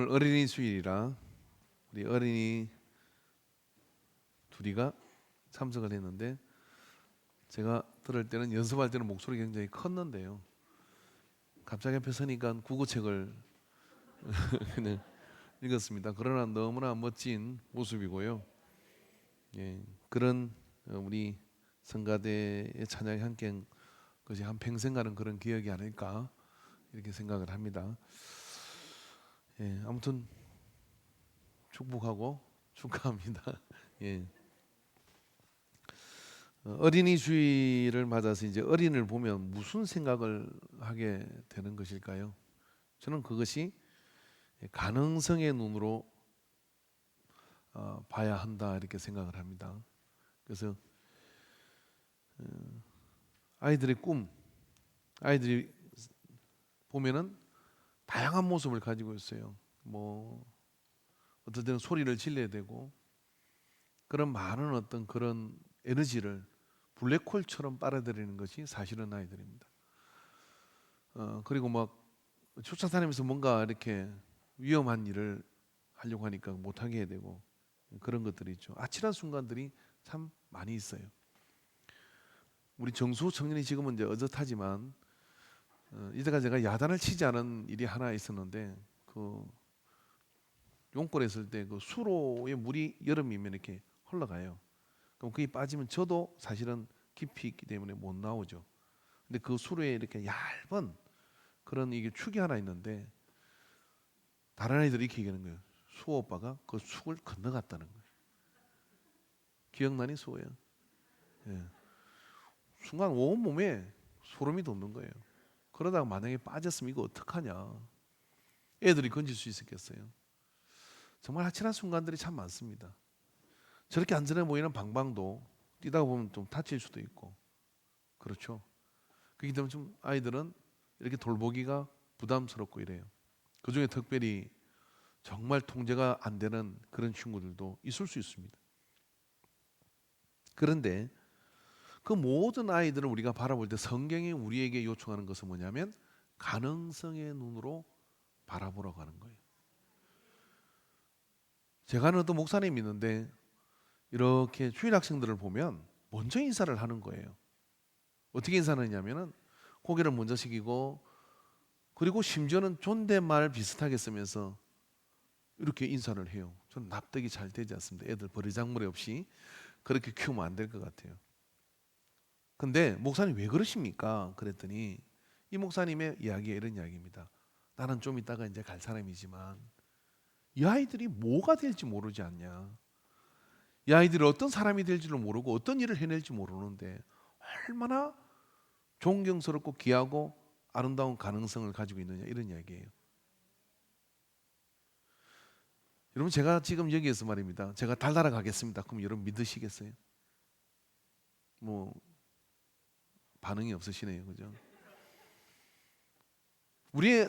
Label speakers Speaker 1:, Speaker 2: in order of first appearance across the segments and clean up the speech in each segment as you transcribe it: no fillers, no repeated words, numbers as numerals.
Speaker 1: 오늘 어린이 주일이라 우리 어린이 둘이가 참석을 했는데 제가 들을 때는 연습할 때는 목소리 굉장히 컸는데요. 갑자기 앞에 서니까 국어책을 그냥 읽었습니다. 그러나 너무나 멋진 모습이고요. 예, 그런 우리 성가대의 찬양이 함께한 것이 한 평생 가는 그런 기억이 아닐까 이렇게 생각을 합니다. 예, 아무튼 축복하고 축하합니다. 예. 어린이 주일을 맞아서 이제 어린이를 보면 무슨 생각을 하게 되는 것일까요? 저는 그것이 가능성의 눈으로 봐야 한다 이렇게 생각을 합니다. 그래서 아이들의 꿈, 아이들이 보면은 다양한 모습을 가지고 있어요. 뭐 어떨 때는 소리를 질러야 되고 그런 많은 어떤 그런 에너지를 블랙홀처럼 빨아들이는 것이 사실은 아이들입니다. 그리고 막 쫓아다니면서 뭔가 이렇게 위험한 일을 하려고 하니까 못하게 해야 되고 그런 것들이 있죠. 아찔한 순간들이 참 많이 있어요. 우리 정수 청년이 지금은 이제 어젓하지만 이때가 제가 야단을 치지 않은 일이 하나 있었는데 그 용골에 있을 때 그 수로에 물이 여름이면 이렇게 흘러가요. 그럼 그게 빠지면 저도 사실은 깊이 있기 때문에 못 나오죠. 근데 그 수로에 이렇게 얇은 그런 이게 축이 하나 있는데 다른 아이들이 이렇게 얘기하는 거예요. 수호 오빠가 그 축을 건너갔다는 거예요. 기억나니 수호야? 예. 순간 온 몸에 소름이 돋는 거예요. 그러다가 만약에 빠졌으면 이거 어떡하냐. 애들이 건질 수 있었겠어요. 정말 아찔한 순간들이 참 많습니다. 저렇게 안전해 보이는 방방도 뛰다가 보면 좀 다칠 수도 있고 그렇죠. 그렇기 때문에 좀 아이들은 이렇게 돌보기가 부담스럽고 이래요. 그중에 특별히 정말 통제가 안 되는 그런 친구들도 있을 수 있습니다. 그런데 그 모든 아이들을 우리가 바라볼 때 성경이 우리에게 요청하는 것은 뭐냐면 가능성의 눈으로 바라보라고 하는 거예요. 제가 아는 어떤 목사님이 있는데 이렇게 주일 학생들을 보면 먼저 인사를 하는 거예요. 어떻게 인사를 하냐면은 고개를 먼저 숙이고 그리고 심지어는 존댓말 비슷하게 쓰면서 이렇게 인사를 해요. 저는 납득이 잘 되지 않습니다. 애들 버리장머리 없이 그렇게 키우면 안 될 것 같아요. 근데 목사님 왜 그러십니까? 그랬더니 이 목사님의 이야기가 이런 이야기입니다. 나는 좀 이따가 이제 갈 사람이지만 이 아이들이 뭐가 될지 모르지 않냐. 이 아이들이 어떤 사람이 될지를 모르고 어떤 일을 해낼지 모르는데 얼마나 존경스럽고 귀하고 아름다운 가능성을 가지고 있느냐 이런 이야기예요. 여러분 제가 지금 여기에서 말입니다. 제가 달나라 가겠습니다. 그럼 여러분 믿으시겠어요? 뭐 반응이 없으시네요. 그죠?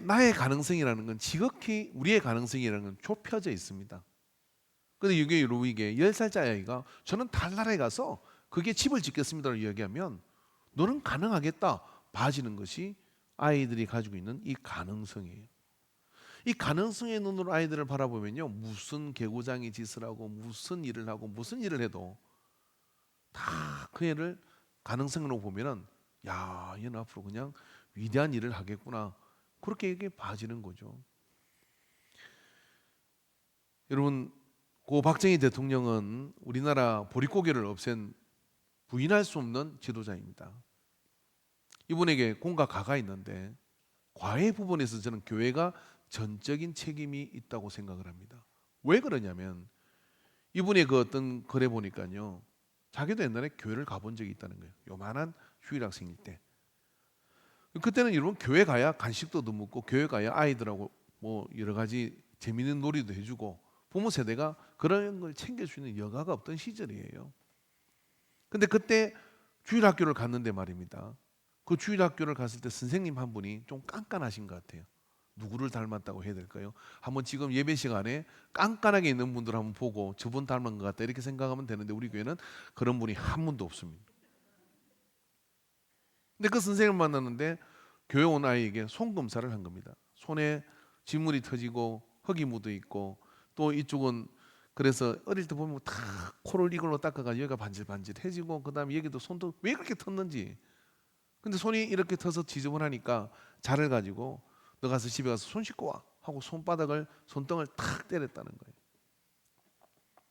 Speaker 1: 나의 가능성이라는 건 지극히 우리의 가능성이라는 건 좁혀져 있습니다. 근데 이게 여러분 이게 10살짜리 아이가 저는 달나라에 가서 그게 집을 짓겠습니다라고 이야기하면 너는 가능하겠다 봐지는 것이 아이들이 가지고 있는 이 가능성이에요. 이 가능성의 눈으로 아이들을 바라보면요 무슨 개구장이 짓을 하고 무슨 일을 하고 무슨 일을 해도 다 그 애를 가능성으로 보면은 야 얘는 앞으로 그냥 위대한 일을 하겠구나 그렇게 이게 봐지는 거죠. 여러분 고 박정희 대통령은 우리나라 보릿고개를 없앤 부인할 수 없는 지도자입니다. 이분에게 공과 가가 있는데 과외 부분에서 저는 교회가 전적인 책임이 있다고 생각을 합니다. 왜 그러냐면 이분의 그 어떤 글에 보니까요. 자기도 옛날에 교회를 가본 적이 있다는 거예요. 요만한 휴일 학생일 때. 그때는 여러분 교회 가야 간식도 먹고 교회 가야 아이들하고 뭐 여러 가지 재미있는 놀이도 해주고 부모 세대가 그런 걸 챙길 수 있는 여가가 없던 시절이에요. 근데 그때 주일학교를 갔는데 말입니다. 그 주일학교를 갔을 때 선생님 한 분이 좀 깐깐하신 것 같아요. 누구를 닮았다고 해야 될까요? 한번 지금 예배 시간에 깐깐하게 있는 분들 한번 보고 저분 닮은 것 같다 이렇게 생각하면 되는데 우리 교회는 그런 분이 한 분도 없습니다. 근데 그 선생님을 만났는데 교회 온 아이에게 손 검사를 한 겁니다. 손에 진물이 터지고 흙이 묻어 있고, 또 이쪽은 그래서 어릴 때 보면 다 코를 이걸로 닦아가 여기가 반질반질해지고, 그다음에 여기도 손도 왜 그렇게 텄는지. 근데 손이 이렇게 터서 지저분하니까 자를 가지고 너 가서 집에 가서 손 씻고 와 하고 손등을 탁 때렸다는 거예요.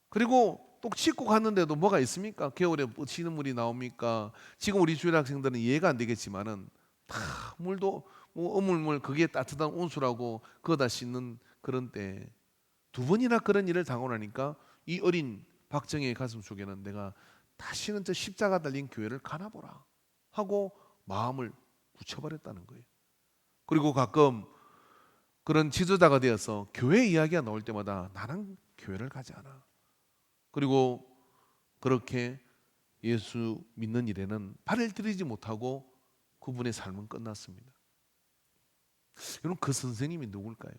Speaker 1: 그리고 또 씻고 갔는데도 뭐가 있습니까? 겨울에 쉬는 물이 나옵니까? 지금 우리 주일 학생들은 이해가 안 되겠지만은 다 물도 뭐 어물물 그게 따뜻한 온수라고 그거다 씻는 그런 때 두 번이나 그런 일을 당하고 나니까 이 어린 박정희의 가슴 속에는 내가 다시는 저 십자가 달린 교회를 가나보라 하고 마음을 굳혀버렸다는 거예요. 그리고 가끔 그런 지도자가 되어서 교회 이야기가 나올 때마다 나는 교회를 가지 않아. 그리고 그렇게 예수 믿는 일에는 발을 들이지 못하고 그분의 삶은 끝났습니다. 여러분, 그 선생님이 누굴까요?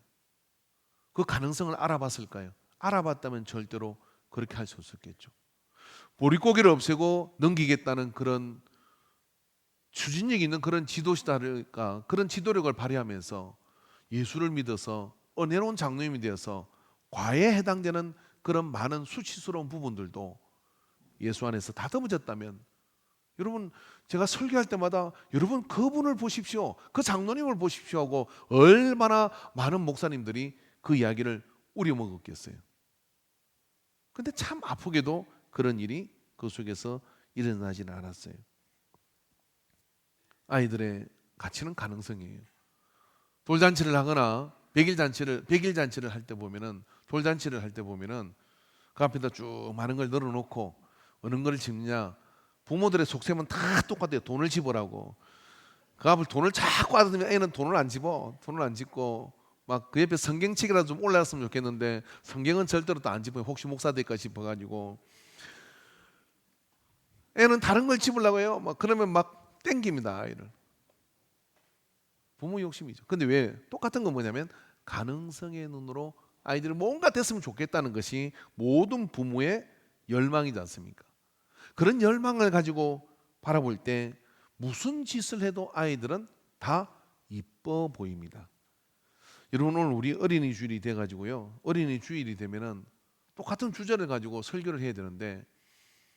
Speaker 1: 그 가능성을 알아봤을까요? 알아봤다면 절대로 그렇게 할 수 없었겠죠. 보릿고개를 없애고 넘기겠다는 그런 추진력 있는 그런 지도시다랄까, 그런 지도력을 발휘하면서 예수를 믿어서 은혜로운 장로님이 되어서 과에 해당되는 그런 많은 수치스러운 부분들도 예수 안에서 다듬어졌다면, 여러분, 제가 설교할 때마다 여러분 그분을 보십시오, 그 장로님을 보십시오 하고 얼마나 많은 목사님들이 그 이야기를 우려먹었겠어요. 근데 참 아프게도 그런 일이 그 속에서 일어나지는 않았어요. 아이들의 가치는 가능성이에요. 돌잔치를 하거나 백일잔치를 할 때 보면은, 돌잔치를 할 때 보면은 그 앞에다 쭉 많은 걸 널어놓고 어느 걸 집냐, 부모들의 속셈은 다 똑같아요. 돈을 집으라고. 그 앞을 돈을 자꾸 받으면 애는 돈을 안 집고 막 그 옆에 성경책이라도 좀 올라왔으면 좋겠는데 성경은 절대로 또 안 집어요. 혹시 목사 될까 싶어가지고. 애는 다른 걸 집으려고 해요. 막 그러면 막 땡깁니다, 아이를. 부모 욕심이죠. 근데 왜? 똑같은 건 뭐냐면 가능성의 눈으로 아이들이 뭔가 됐으면 좋겠다는 것이 모든 부모의 열망이지 않습니까? 그런 열망을 가지고 바라볼 때 무슨 짓을 해도 아이들은 다 이뻐 보입니다. 여러분, 오늘 우리 어린이 주일이 돼가지고요, 어린이 주일이 되면은 똑같은 주제를 가지고 설교를 해야 되는데,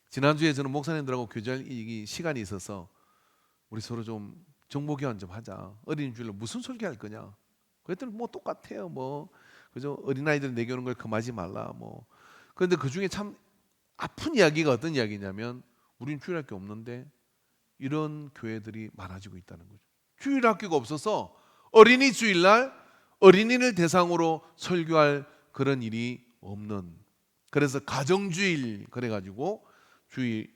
Speaker 1: 지난주에 저는 목사님들하고 교제할 시간이 있어서 우리 서로 좀 정보 교환 좀 하자. 어린이 주일로 무슨 설교할 거냐? 그랬더니 뭐 똑같아요. 뭐 그죠? 어린아이들 내게 오는 걸 금하지 말라. 뭐 그런데 그 중에 참 아픈 이야기가 어떤 이야기냐면, 우린 주일학교 없는데 이런 교회들이 많아지고 있다는 거죠. 주일학교가 없어서 어린이 주일날 어린이를 대상으로 설교할 그런 일이 없는, 그래서 가정주일 그래가지고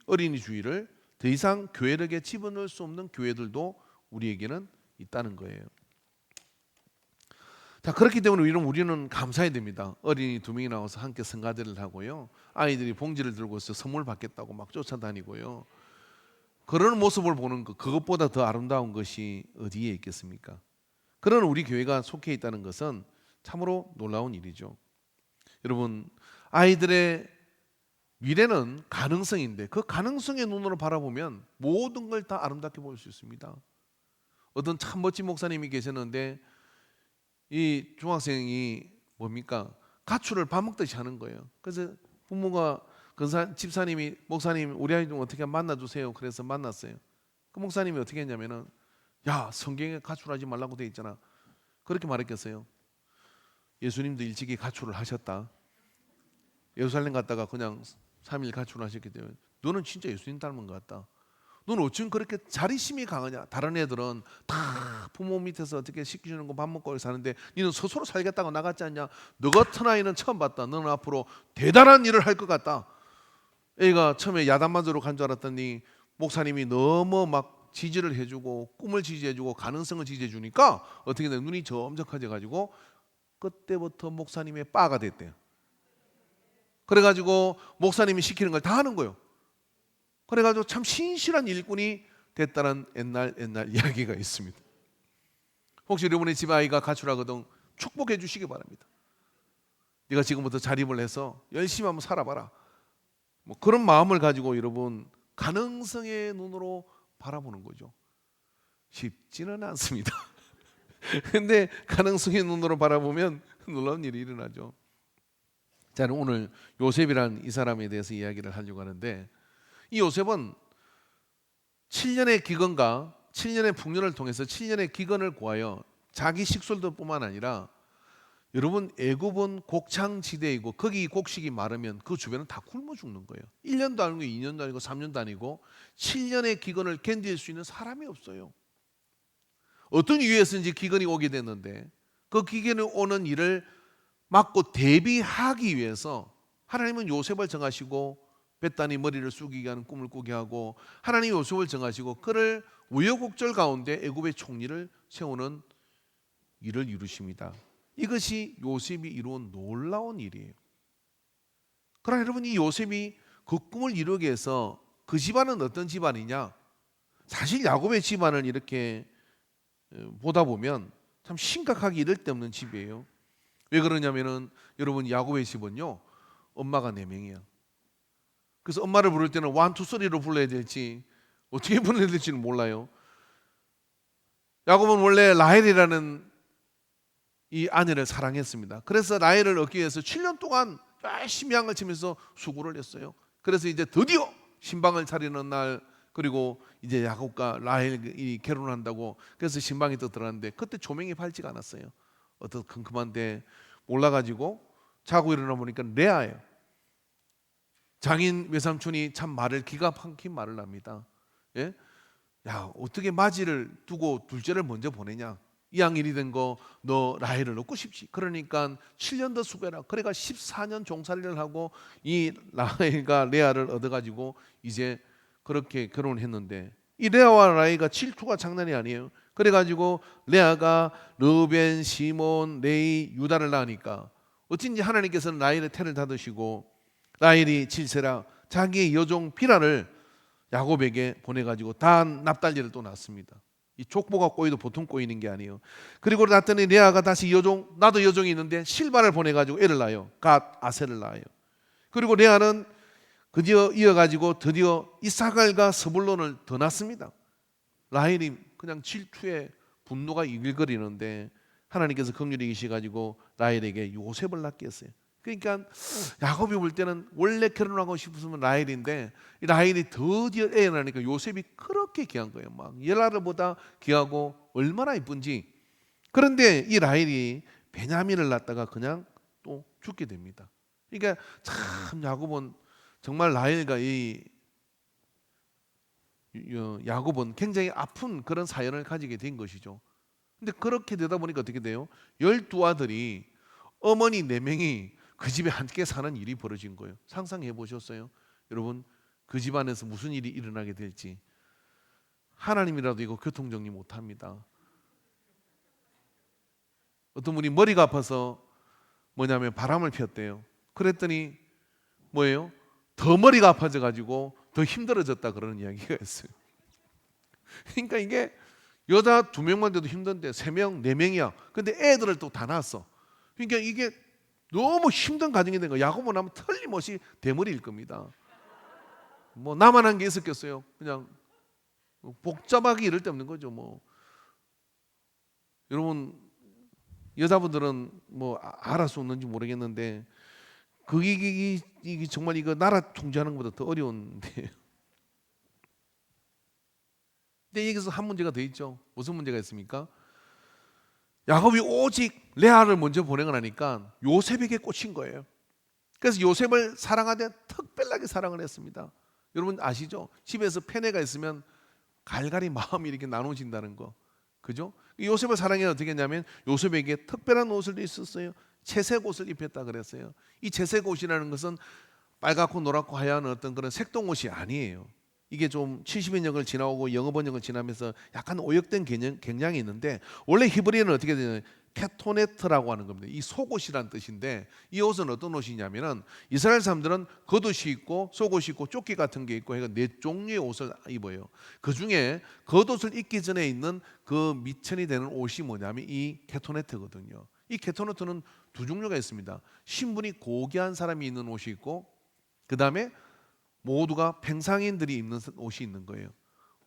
Speaker 1: 어린이 주일을 더 이상 교회력에 집어넣을 수 없는 교회들도 우리에게는 있다는 거예요. 자, 그렇기 때문에 우리는 감사해야 됩니다. 어린이 2명이 나와서 함께 성가대를 하고요, 아이들이 봉지를 들고서 선물 받겠다고 막 쫓아다니고요, 그런 모습을 보는 것, 그것보다 더 아름다운 것이 어디에 있겠습니까? 그런 우리 교회가 속해 있다는 것은 참으로 놀라운 일이죠. 여러분, 아이들의 미래는 가능성인데 그 가능성의 눈으로 바라보면 모든 걸 다 아름답게 볼 수 있습니다. 어떤 참 멋진 목사님이 계셨는데 이 중학생이 뭡니까? 가출을 밥 먹듯이 하는 거예요. 그래서 부모가 집사님이, 목사님 우리 아이 좀 어떻게 만나주세요. 그래서 만났어요. 그 목사님이 어떻게 했냐면은, 야, 성경에 가출하지 말라고 돼 있잖아. 그렇게 말했겠어요? 예수님도 일찍이 가출을 하셨다. 예루살렘 갔다가 그냥 3일 가출하셨기 때문에 너는 진짜 예수님 닮은 것 같다. 너는 어쩜 그렇게 자립심이 강하냐? 다른 애들은 다 부모 밑에서 어떻게 시켜주는 거 밥 먹고 사는데 너는 스스로 살겠다고 나갔지 않냐? 너 같은 아이는 처음 봤다. 너는 앞으로 대단한 일을 할 것 같다. 애가 처음에 야단맞으러 간 줄 알았더니 목사님이 너무 막 지지를 해주고 꿈을 지지해주고 가능성을 지지해주니까 어떻게 돼? 눈이 점점 커져가지고 그때부터 목사님의 빠가 됐대요. 그래가지고 목사님이 시키는 걸 다 하는 거예요. 그래가지고 참 신실한 일꾼이 됐다는 옛날 이야기가 있습니다. 혹시 여러분의 집 아이가 가출하거든 축복해 주시기 바랍니다. 네가 지금부터 자립을 해서 열심히 한번 살아봐라. 뭐 그런 마음을 가지고 여러분 가능성의 눈으로 바라보는 거죠. 쉽지는 않습니다. 근데 가능성의 눈으로 바라보면 놀라운 일이 일어나죠. 저는 오늘 요셉이라는 이 사람에 대해서 이야기를 하려고 하는데, 이 요셉은 7년의 기근과 7년의 풍년을 통해서 7년의 기근을 구하여 자기 식솔들뿐만 아니라, 여러분 애굽은 곡창지대이고 거기 곡식이 마르면 그 주변은 다 굶어 죽는 거예요. 1년도 아니고 2년도 아니고 3년도 아니고 7년의 기근을 견딜 수 있는 사람이 없어요. 어떤 이유에서인지 기근이 오게 됐는데, 그 기근이 오는 일을 막고 대비하기 위해서 하나님은 요셉을 정하시고 벳단이 머리를 숙이게 하는 꿈을 꾸게 하고, 하나님이 요셉을 정하시고 그를 우여곡절 가운데 애굽의 총리를 세우는 일을 이루십니다. 이것이 요셉이 이루은 놀라운 일이에요. 그러나 여러분, 이 요셉이 그 꿈을 이루기 위해서 그 집안은 어떤 집안이냐? 사실 야곱의 집안을 이렇게 보다 보면 참 심각하게 이럴 데 없는 집이에요. 왜 그러냐면은 여러분, 야곱의 집은요, 엄마가 4명이야. 그래서 엄마를 부를 때는 1, 2, 3로 불러야 될지 어떻게 불러야 될지는 몰라요. 야곱은 원래 라헬이라는 이 아내를 사랑했습니다. 그래서 라헬을 얻기 위해서 7년 동안 열심히 양을 치면서 수고를 했어요. 그래서 이제 드디어 신방을 차리는 날, 그리고 이제 야곱과 라헬이 결혼한다고 그래서 신방이 또 들어갔는데, 그때 조명이 밝지가 않았어요. 어떤 컴컴한데 몰라가지고 자고 일어나 보니까 레아예요. 장인 외삼촌이 참 말을 기가 막힌 말을 합니다. 예? 야, 어떻게 맞이를 두고 둘째를 먼저 보내냐? 이왕일이 된 거 너 라헬을 얻고 싶지. 그러니까 7년 더 수고해라. 그래가 14년 종살이를 하고 이 라헬과 레아를 얻어가지고 이제 그렇게 결혼을 했는데, 이 레아와 라헬과 질투가 장난이 아니에요. 그래가지고 레아가 르벤, 시몬, 레위, 유다를 낳으니까 어쩐지 하나님께서는 라헬의 태를 닫으시고 라헬이 질세라 자기의 여종 비라를 야곱에게 보내가지고 단 납달리를 또 낳습니다. 이 족보가 꼬이도 보통 꼬이는 게 아니에요. 그리고 낳았더니 레아가 다시 나도 여종이 있는데 실바를 보내가지고 애를 낳아요. 갓, 아셀을 낳아요. 그리고 레아는 드디어 이어가지고 드디어 이사갈과 스불론을 더 낳습니다. 라헬이 그냥 질투에 분노가 이글거리는데 하나님께서 긍휼히 계셔가지고 라헬에게 요셉을 낳게 했어요. 그러니까 야곱이 볼 때는 원래 결혼하고 싶으면 라헬인데, 라헬이 드디어 애 낳으니까 요셉이 그렇게 귀한 거예요. 막 열아들보다 귀하고 얼마나 이쁜지. 그런데 이 라헬이 베냐민을 낳다가 그냥 또 죽게 됩니다. 그러니까 참 야곱은 정말 라헬과 이 야곱은 굉장히 아픈 그런 사연을 가지게 된 것이죠. 근데 그렇게 되다 보니까 어떻게 돼요? 12아들이 어머니 4명이 그 집에 함께 사는 일이 벌어진 거예요. 상상해 보셨어요? 여러분, 그 집안에서 무슨 일이 일어나게 될지. 하나님이라도 이거 교통정리 못합니다. 어떤 분이 머리가 아파서 뭐냐면 바람을 피웠대요. 그랬더니 뭐예요? 더 머리가 아파져 가지고 더 힘들어졌다 그러는 이야기가 있어요. 그러니까 이게 여자 2명만 돼도 힘든데 3명, 4명이야. 근데 애들을 또 다 낳았어. 그러니까 이게 너무 힘든 가정이 된 거예요. 야곱은 하면 틀림없이 대머리일 겁니다. 뭐 나만 한 게 있었겠어요. 그냥 복잡하게 이럴 데 없는 거죠. 뭐 여러분, 여자분들은 뭐 알을 수 없는지 모르겠는데 그게 이게 정말 이거 나라 통제하는 것보다 더 어려운데. 근데 여기서 한 문제가 더 있죠. 무슨 문제가 있습니까? 야곱이 오직 레아를 먼저 보내고 나니까 요셉에게 꽂힌 거예요. 그래서 요셉을 사랑하되 특별하게 사랑을 했습니다. 여러분 아시죠? 집에서 패내가 있으면 갈갈이 마음이 이렇게 나눠진다는 거. 그죠? 요셉을 사랑해 어떻게 했냐면 요셉에게 특별한 옷을 있었어요. 채색 옷을 입혔다 그랬어요. 이 채색 옷이라는 것은 빨갛고 노랗고 하얀 어떤 그런 색동 옷이 아니에요. 이게 좀 70여 년을 지나오고 영어 번역을 지나면서 약간 오역된 경향이 있는데, 원래 히브리어는 어떻게 되냐면 케토네트라고 하는 겁니다. 이 속옷이란 뜻인데, 이 옷은 어떤 옷이냐면은 이스라엘 사람들은 겉옷이 있고 속옷이 있고 조끼 같은 게 있고 해서 4종류의 옷을 입어요. 그 중에 겉옷을 입기 전에 있는 그 미천이 되는 옷이 뭐냐면 이 케토네트거든요. 이 케토네트는 2종류가 있습니다. 신분이 고귀한 사람이 입는 옷이 있고, 그 다음에 모두가 평상인들이 입는 옷이 있는 거예요.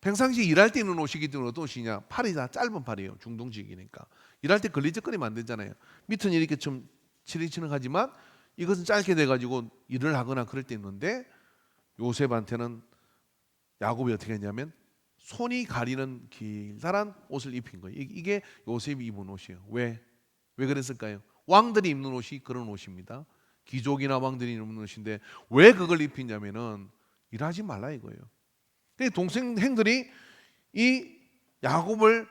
Speaker 1: 평상시 일할 때 입는 옷이기 때문에 어떤 옷이냐? 팔이 다 짧은 팔이에요. 중동지기니까 일할 때 걸리적거리면 안 되잖아요. 밑은 이렇게 좀 치리치능하지만 이것은 짧게 돼가지고 일을 하거나 그럴 때 있는데 요셉한테는 야곱이 어떻게 했냐면 손이 가리는 길다란 옷을 입힌 거예요. 이게 요셉이 입은 옷이에요. 왜 그랬을까요? 왕들이 입는 옷이 그런 옷입니다. 귀족이나 왕들이 입는 옷인데 왜 그걸 입히냐면은 일하지 말라 이거예요. 동생들이 이 야곱을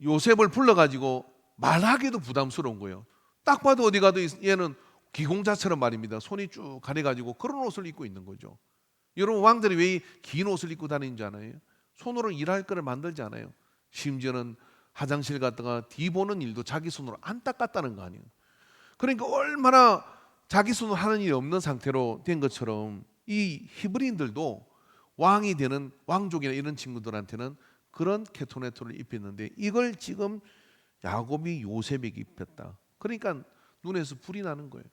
Speaker 1: 요셉을 불러가지고 말하기도 부담스러운 거예요. 딱 봐도 어디 가도 얘는 기공자처럼 말입니다. 손이 쭉 가려가지고 그런 옷을 입고 있는 거죠. 여러분 왕들이 왜 긴 옷을 입고 다니는 줄 아나요? 손으로 일할 거를 만들지 않아요. 심지어는 화장실 갔다가 뒤 보는 일도 자기 손으로 안 닦았다는 거 아니에요. 그러니까 얼마나 자기 손으로 하는 일이 없는 상태로 된 것처럼 이 히브리인들도 왕이 되는 왕족이나 이런 친구들한테는 그런 케토네토를 입혔는데 이걸 지금 야곱이 요셉에게 입혔다. 그러니까 눈에서 불이 나는 거예요.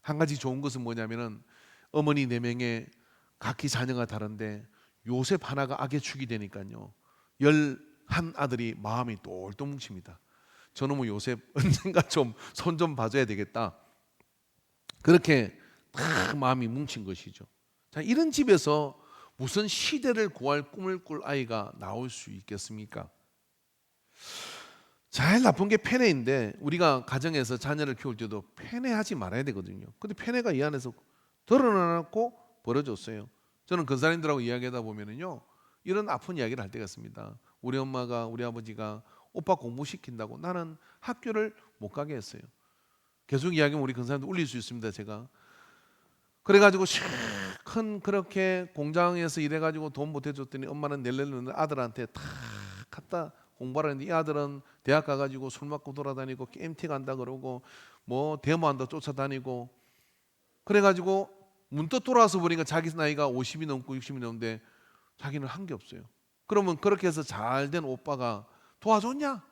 Speaker 1: 한 가지 좋은 것은 뭐냐면은 어머니 4명의 각기 자녀가 다른데 요셉 하나가 악의 축이 되니까요 11 아들이 마음이 똘똘 뭉칩니다. 저놈의 요셉 언젠가 좀 손 좀 봐줘야 되겠다. 그렇게 다 마음이 뭉친 것이죠. 자, 이런 집에서 무슨 시대를 구할 꿈을 꿀 아이가 나올 수 있겠습니까? 제일 나쁜 게 폐뇌인데 우리가 가정에서 자녀를 키울 때도 폐뇌하지 말아야 되거든요. 근데 폐뇌가 이 안에서 드러나고 벌어졌어요. 저는 근사님들하고 이야기하다 보면은요 이런 아픈 이야기를 할 때가 있습니다. 우리 엄마가 우리 아버지가 오빠 공부시킨다고 나는 학교를 못 가게 했어요. 계속 이야기하면 우리 근사님들 울릴 수 있습니다. 제가 그래가지고 큰 그렇게 공장에서 일해가지고 돈 보태줬더니 엄마는 낼래는 아들한테 다 갖다 공부를 했는데 이 아들은 대학 가가지고 술 먹고 돌아다니고 게임티 간다 그러고 뭐 데모한다 쫓아다니고 그래가지고 문득 돌아와서 보니까 자기 나이가 50이 넘고 60이 넘는데 자기는 한 게 없어요. 그러면 그렇게 해서 잘 된 오빠가 도와줬냐?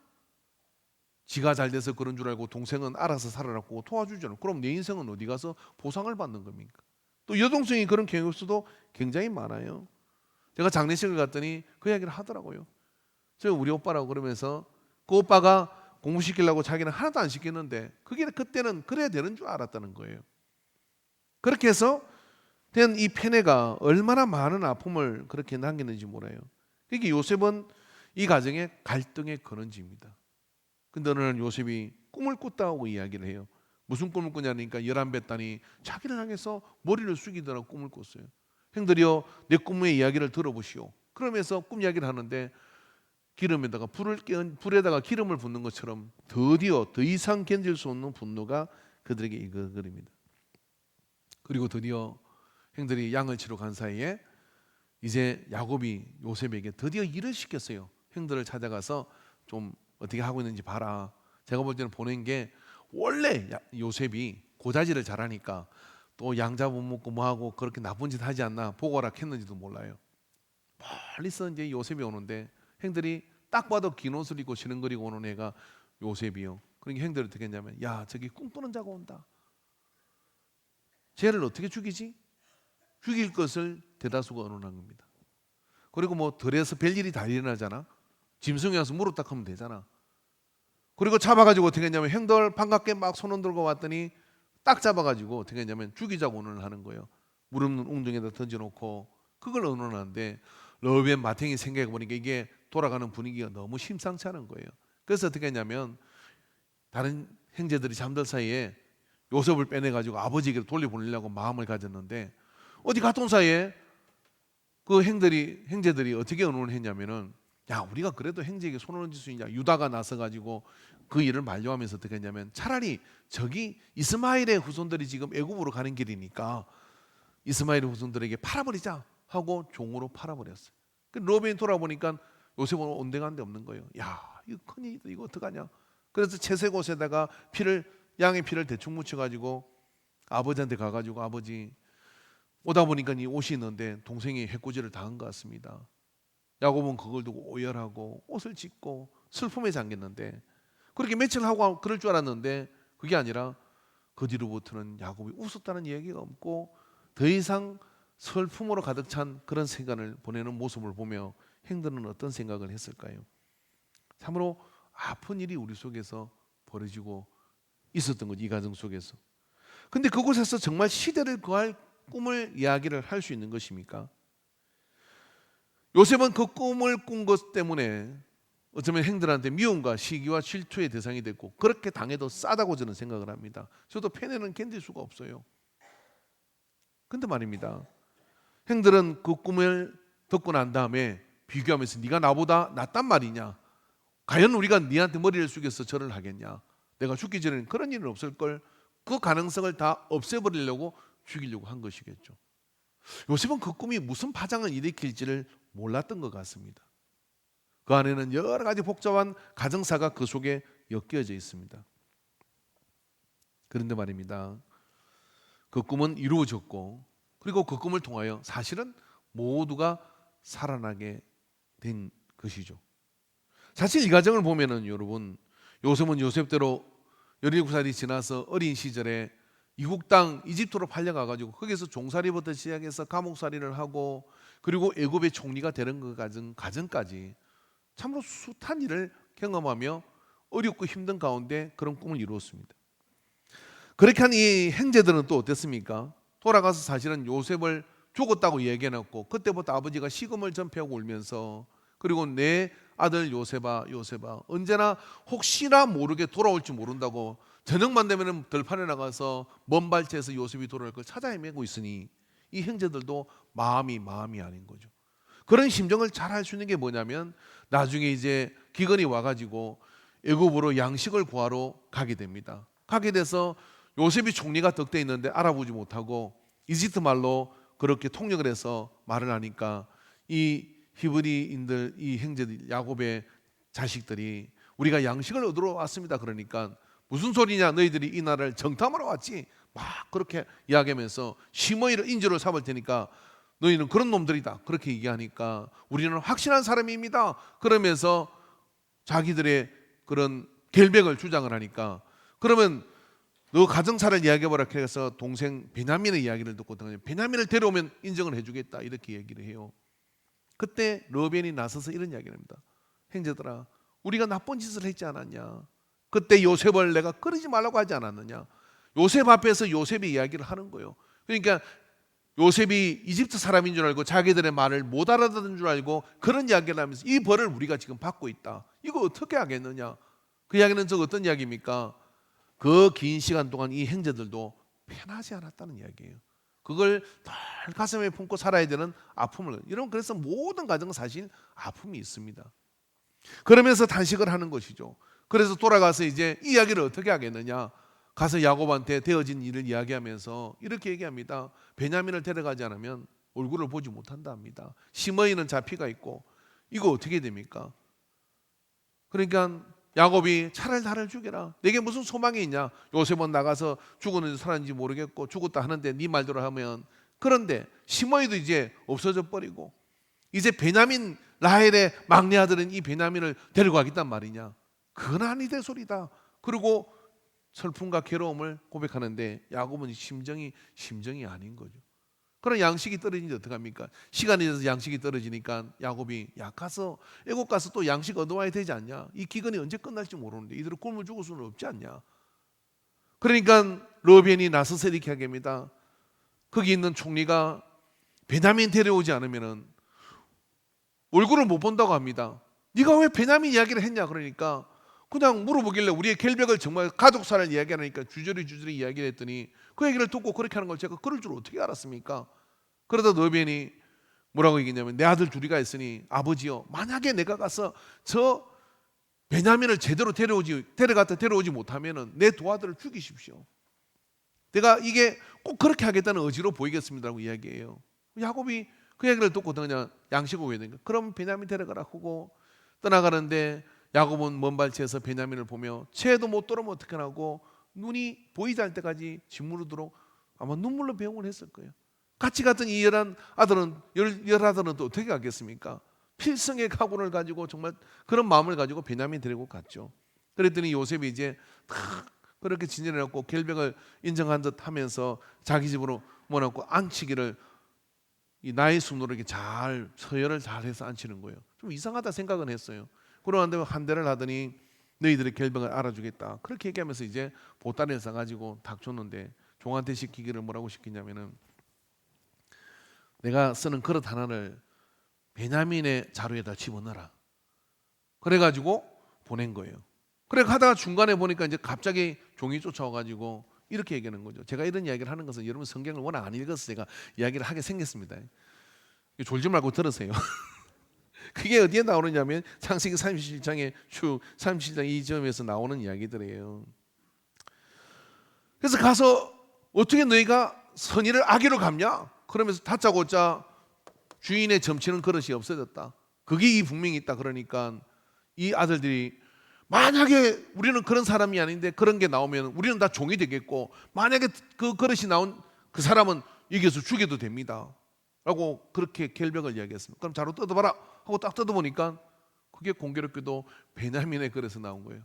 Speaker 1: 지가 잘 돼서 그런 줄 알고 동생은 알아서 살아라고 도와주잖아요. 그럼 내 인생은 어디 가서 보상을 받는 겁니까? 또 여동생이 그런 케이스도 굉장히 많아요. 제가 장례식을 갔더니 그 이야기를 하더라고요. 저 우리 오빠라고 그러면서 그 오빠가 공부시키려고 자기는 하나도 안 시켰는데 그게 그때는 그래야 되는 줄 알았다는 거예요. 그렇게 해서 된 이 폐뇌가 얼마나 많은 아픔을 그렇게 남기는지 몰라요. 그러니까 요셉은 이 가정의 갈등의 근원지입니다. 근데 어느 날 요셉이 꿈을 꿨다고 이야기를 해요. 무슨 꿈을 꾸냐니까 11뱃단이 자기를 향해서 머리를 숙이더라고 꿈을 꿨어요. 형들이여 내 꿈의 이야기를 들어보시오. 그러면서 꿈 이야기를 하는데 기름에다가 불에다가 기름을 붓는 것처럼 드디어 더 이상 견딜 수 없는 분노가 그들에게 이끌립니다. 그리고 드디어 형들이 양을 치러 간 사이에 이제 야곱이 요셉에게 드디어 일을 시켰어요. 형들을 찾아가서 좀 어떻게 하고 있는지 봐라. 제가 볼 때는 보낸 게 원래 요셉이 고자질을 잘하니까 또 양 잡아먹고 뭐하고 그렇게 나쁜 짓 하지 않나 보고라 했는지도 몰라요. 멀리서 이제 요셉이 오는데 형들이 딱 봐도 긴 옷을 입고 시는거리고 오는 애가 요셉이요. 그러니까 형들이 어떻게 했냐면 야 저기 꿈꾸는 자가 온다. 쟤를 어떻게 죽이지? 죽일 것을 대다수가 언론한 겁니다. 그리고 뭐 들에서 별일이 다 일어나잖아. 짐승이 와서 물어 딱 하면 되잖아. 그리고 잡아가지고 어떻게 했냐면 형들 반갑게 막 손 흔들고 왔더니 딱 잡아가지고 어떻게 했냐면 죽이자고 언론을 하는 거예요. 물 없는 웅덩이에다 던져놓고 그걸 언론하는데 러비엔 마탱이 생각해보니까 이게 돌아가는 분위기가 너무 심상치 않은 거예요. 그래서 어떻게 했냐면 다른 형제들이 잠들 사이에 요셉을 빼내가지고 아버지에게 돌려보내려고 마음을 가졌는데 어디 갔던 사이에 그 형제들이 어떻게 언론을 했냐면은 야 우리가 그래도 형제에게 손을 얹을 수 있냐. 유다가 나서가지고 그 일을 만류하면서 어떻게 했냐면 차라리 저기 이스마엘의 후손들이 지금 애굽으로 가는 길이니까 이스마엘의 후손들에게 팔아버리자 하고 종으로 팔아버렸어요. 그 로벤이 돌아보니까 요셉은 온데간데 없는 거예요. 야 이거 큰일이다. 이거 어떡하냐. 그래서 채색 옷에다가 양의 피를 대충 묻혀가지고 아버지한테 가가지고 아버지 오다 보니까 이 옷이 있는데 동생이 해코지를 당한 것 같습니다. 야곱은 그걸 두고 오열하고 옷을 찢고 슬픔에 잠겼는데 그렇게 며칠 하고 그럴 줄 알았는데 그게 아니라 그 뒤로부터는 야곱이 웃었다는 이야기가 없고 더 이상 슬픔으로 가득 찬 그런 시간을 보내는 모습을 보며 형들은 어떤 생각을 했을까요? 참으로 아픈 일이 우리 속에서 벌어지고 있었던 거지, 이 가정 속에서. 근데 그곳에서 정말 시대를 거할 꿈을 이야기를 할 수 있는 것입니까? 요셉은 그 꿈을 꾼 것 때문에 어쩌면 행들한테 미움과 시기와 질투의 대상이 됐고 그렇게 당해도 싸다고 저는 생각을 합니다. 저도 펜에는 견딜 수가 없어요. 근데 말입니다, 행들은 그 꿈을 듣고 난 다음에 비교하면서 네가 나보다 낫단 말이냐, 과연 우리가 네한테 머리를 숙여서 절을 하겠냐, 내가 죽기 전에는 그런 일은 없을걸, 그 가능성을 다 없애버리려고 죽이려고 한 것이겠죠. 요셉은 그 꿈이 무슨 파장을 일으킬지를 몰랐던 것 같습니다. 그 안에는 여러 가지 복잡한 가정사가 그 속에 엮여져 있습니다. 그런데 말입니다, 그 꿈은 이루어졌고 그리고 그 꿈을 통하여 사실은 모두가 살아나게 된 것이죠. 사실 이 과정을 보면은 여러분, 요셉은 요셉대로 17살이 지나서 어린 시절에 이국 땅 이집트로 팔려가가지고 거기서 종살이부터 시작해서 감옥살이를 하고 그리고 애굽의 총리가 되는 그 과정까지 참으로 숱한 일을 경험하며 어렵고 힘든 가운데 그런 꿈을 이루었습니다. 그렇게 한 이 형제들은 또 어땠습니까? 돌아가서 사실은 요셉을 죽었다고 얘기해놨고 그때부터 아버지가 식음을 전폐하고 울면서 그리고 내 아들 요셉아 요셉아 언제나 혹시나 모르게 돌아올지 모른다고 저녁만 되면 들판에 나가서 먼 발치에서 요셉이 돌아올 걸 찾아 헤매고 있으니 이 형제들도 마음이 아닌 거죠. 그런 심정을 잘 알 수 있는 게 뭐냐면 나중에 이제 기근이 와가지고 애굽으로 양식을 구하러 가게 됩니다. 가게 돼서 요셉이 총리가 덕돼 있는데 알아보지 못하고 이집트 말로 그렇게 통역을 해서 말을 하니까 이 히브리인들, 이 형제들, 야곱의 자식들이 우리가 양식을 얻으러 왔습니다. 그러니까 무슨 소리냐, 너희들이 이 나라를 정탐하러 왔지, 막 그렇게 이야기하면서 심어이를 인조를 삼을 테니까 너희는 그런 놈들이다 그렇게 얘기하니까 우리는 확실한 사람입니다 그러면서 자기들의 그런 결백을 주장을 하니까 그러면 너 가정사를 이야기해보라 해서 동생 베냐민의 이야기를 듣고 베냐민을 데려오면 인정을 해주겠다 이렇게 얘기를 해요. 그때 르벤이 나서서 이런 이야기를 합니다. 형제들아, 우리가 나쁜 짓을 했지 않았냐, 그때 요셉을 내가 끊이지 말라고 하지 않았느냐. 요셉 앞에서 요셉의 이야기를 하는 거예요. 그러니까 요셉이 이집트 사람인 줄 알고 자기들의 말을 못 알아듣는 줄 알고 그런 이야기를 하면서 이 벌을 우리가 지금 받고 있다, 이거 어떻게 하겠느냐. 그 이야기는 저 어떤 이야기입니까? 그 긴 시간 동안 이 형제들도 편하지 않았다는 이야기예요. 그걸 늘 가슴에 품고 살아야 되는 아픔을. 여러분, 그래서 모든 가정은 사실 아픔이 있습니다. 그러면서 단식을 하는 것이죠. 그래서 돌아가서 이제 이 이야기를 어떻게 하겠느냐, 가서 야곱한테 되어진 일을 이야기하면서 이렇게 얘기합니다. 베냐민을 데려가지 않으면 얼굴을 보지 못한다 합니다. 시므이는 잡히가 있고 이거 어떻게 됩니까? 그러니까 야곱이 차라리 나를 죽여라, 내게 무슨 소망이 있냐, 요셉은 나가서 죽었는지 살았는지 모르겠고 죽었다 하는데 네 말대로 하면. 그런데 시므이도 이제 없어져 버리고 이제 베냐민, 라헬의 막내 아들은 이 베냐민을 데려가겠단 말이냐. 그건 아니대 소리다. 그리고 슬픔과 괴로움을 고백하는데 야곱은 심정이 아닌 거죠. 그런 양식이 떨어지는데 어떡합니까? 시간이 돼서 양식이 떨어지니까 야곱이 야 가서 애굽 가서 또 양식 얻어와야 되지 않냐, 이 기근이 언제 끝날지 모르는데 이대로 굶어 죽을 수는 없지 않냐. 그러니까 르벤이 나서서 이렇게 하겠습니다. 거기 있는 총리가 베냐민 데려오지 않으면 얼굴을 못 본다고 합니다. 네가 왜 베냐민 이야기를 했냐. 그러니까 그냥 물어보길래 우리의 결백을 정말 가족사를 이야기하니까 주저리 이야기를 했더니 그 얘기를 듣고 그렇게 하는 걸 제가 그럴 줄 어떻게 알았습니까? 그러다 르벤이 뭐라고 얘기했냐면 내 아들 둘이가 있으니 아버지요, 만약에 내가 가서 저 베냐민을 제대로 데려오지 못하면은 내 두 아들을 죽이십시오. 내가 이게 꼭 그렇게 하겠다는 의지로 보이겠습니다라고 이야기해요. 야곱이 그 얘기를 듣고 그냥 양식을 오게 된 거예요. 그럼 베냐민 데려가라 하고 떠나가는데 야곱은 먼 발치에서 베냐민을 보며 채도 못 돌아오면 어떻게 하고 눈이 보이지 않을 때까지 짓무르도록 아마 눈물로 배웅을 했을 거예요. 같이 갔던 이 열 아들은 또 어떻게 가겠습니까? 필승의 각오를 가지고 정말 그런 마음을 가지고 베냐민 데리고 갔죠. 그랬더니 요셉이 이제 다 그렇게 지내려고 결백을 인정한 듯 하면서 자기 집으로 모아놓고 안치기를 이 나의 순으로 이렇게 잘 서열을 잘 해서 앉히는 거예요. 좀 이상하다 생각은 했어요. 그러는데 한 대를 하더니 너희들의 결병을 알아주겠다. 그렇게 얘기하면서 이제 보따리를 싸가지고 딱 줬는데 종한테 시키기를 뭐라고 시키냐면은 내가 쓰는 그릇 하나를 베냐민의 자루에다 집어넣어라. 그래가지고 보낸 거예요. 그래 하다가 중간에 보니까 이제 갑자기 종이 쫓아와가지고 이렇게 얘기하는 거죠. 제가 이런 이야기를 하는 것은 여러분 성경을 워낙 안 읽어서 제가 이야기를 하게 생겼습니다. 졸지 말고 들으세요. 그게 어디에 나오느냐면 창세기 37장에 쭉 37장 이 점에서 나오는 이야기들이에요. 그래서 가서 어떻게 너희가 선의를 악의로 갚냐? 그러면서 다짜고짜 주인의 점치는 그릇이 없어졌다. 그게 이 분명히 있다. 그러니까 이 아들들이 만약에 우리는 그런 사람이 아닌데 그런 게 나오면 우리는 다 종이 되겠고 만약에 그 그릇이 나온 그 사람은 이겨서 죽여도 됩니다. 라고 그렇게 결벽을 이야기했습니다. 그럼 자로 뜯어봐라 하고 딱 뜯어보니까 그게 공교롭게도 베냐민의 그릇에서 나온 거예요.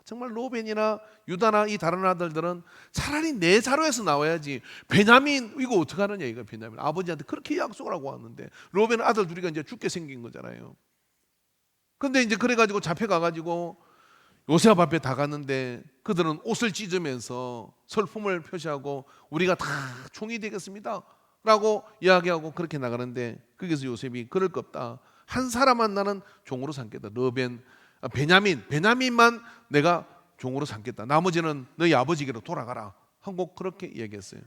Speaker 1: 정말 로벤이나 유다나 이 다른 아들들은 차라리 내 자루에서 나와야지 베냐민 이거 어떡하느냐 이거 베냐민 아버지한테 그렇게 약속을 하고 왔는데 로벤 아들 둘이가 이제 죽게 생긴 거잖아요. 근데 이제 그래가지고 잡혀가가지고 요셉 앞에 다 갔는데 그들은 옷을 찢으면서 슬픔을 표시하고 우리가 다 총이 되겠습니다 라고 이야기하고 그렇게 나가는데 거기서 요셉이 그럴 것 없다. 한 사람만 나는 종으로 삼겠다. 베냐민만 내가 종으로 삼겠다. 나머지는 너희 아버지에게로 돌아가라 하고 그렇게 얘기했어요.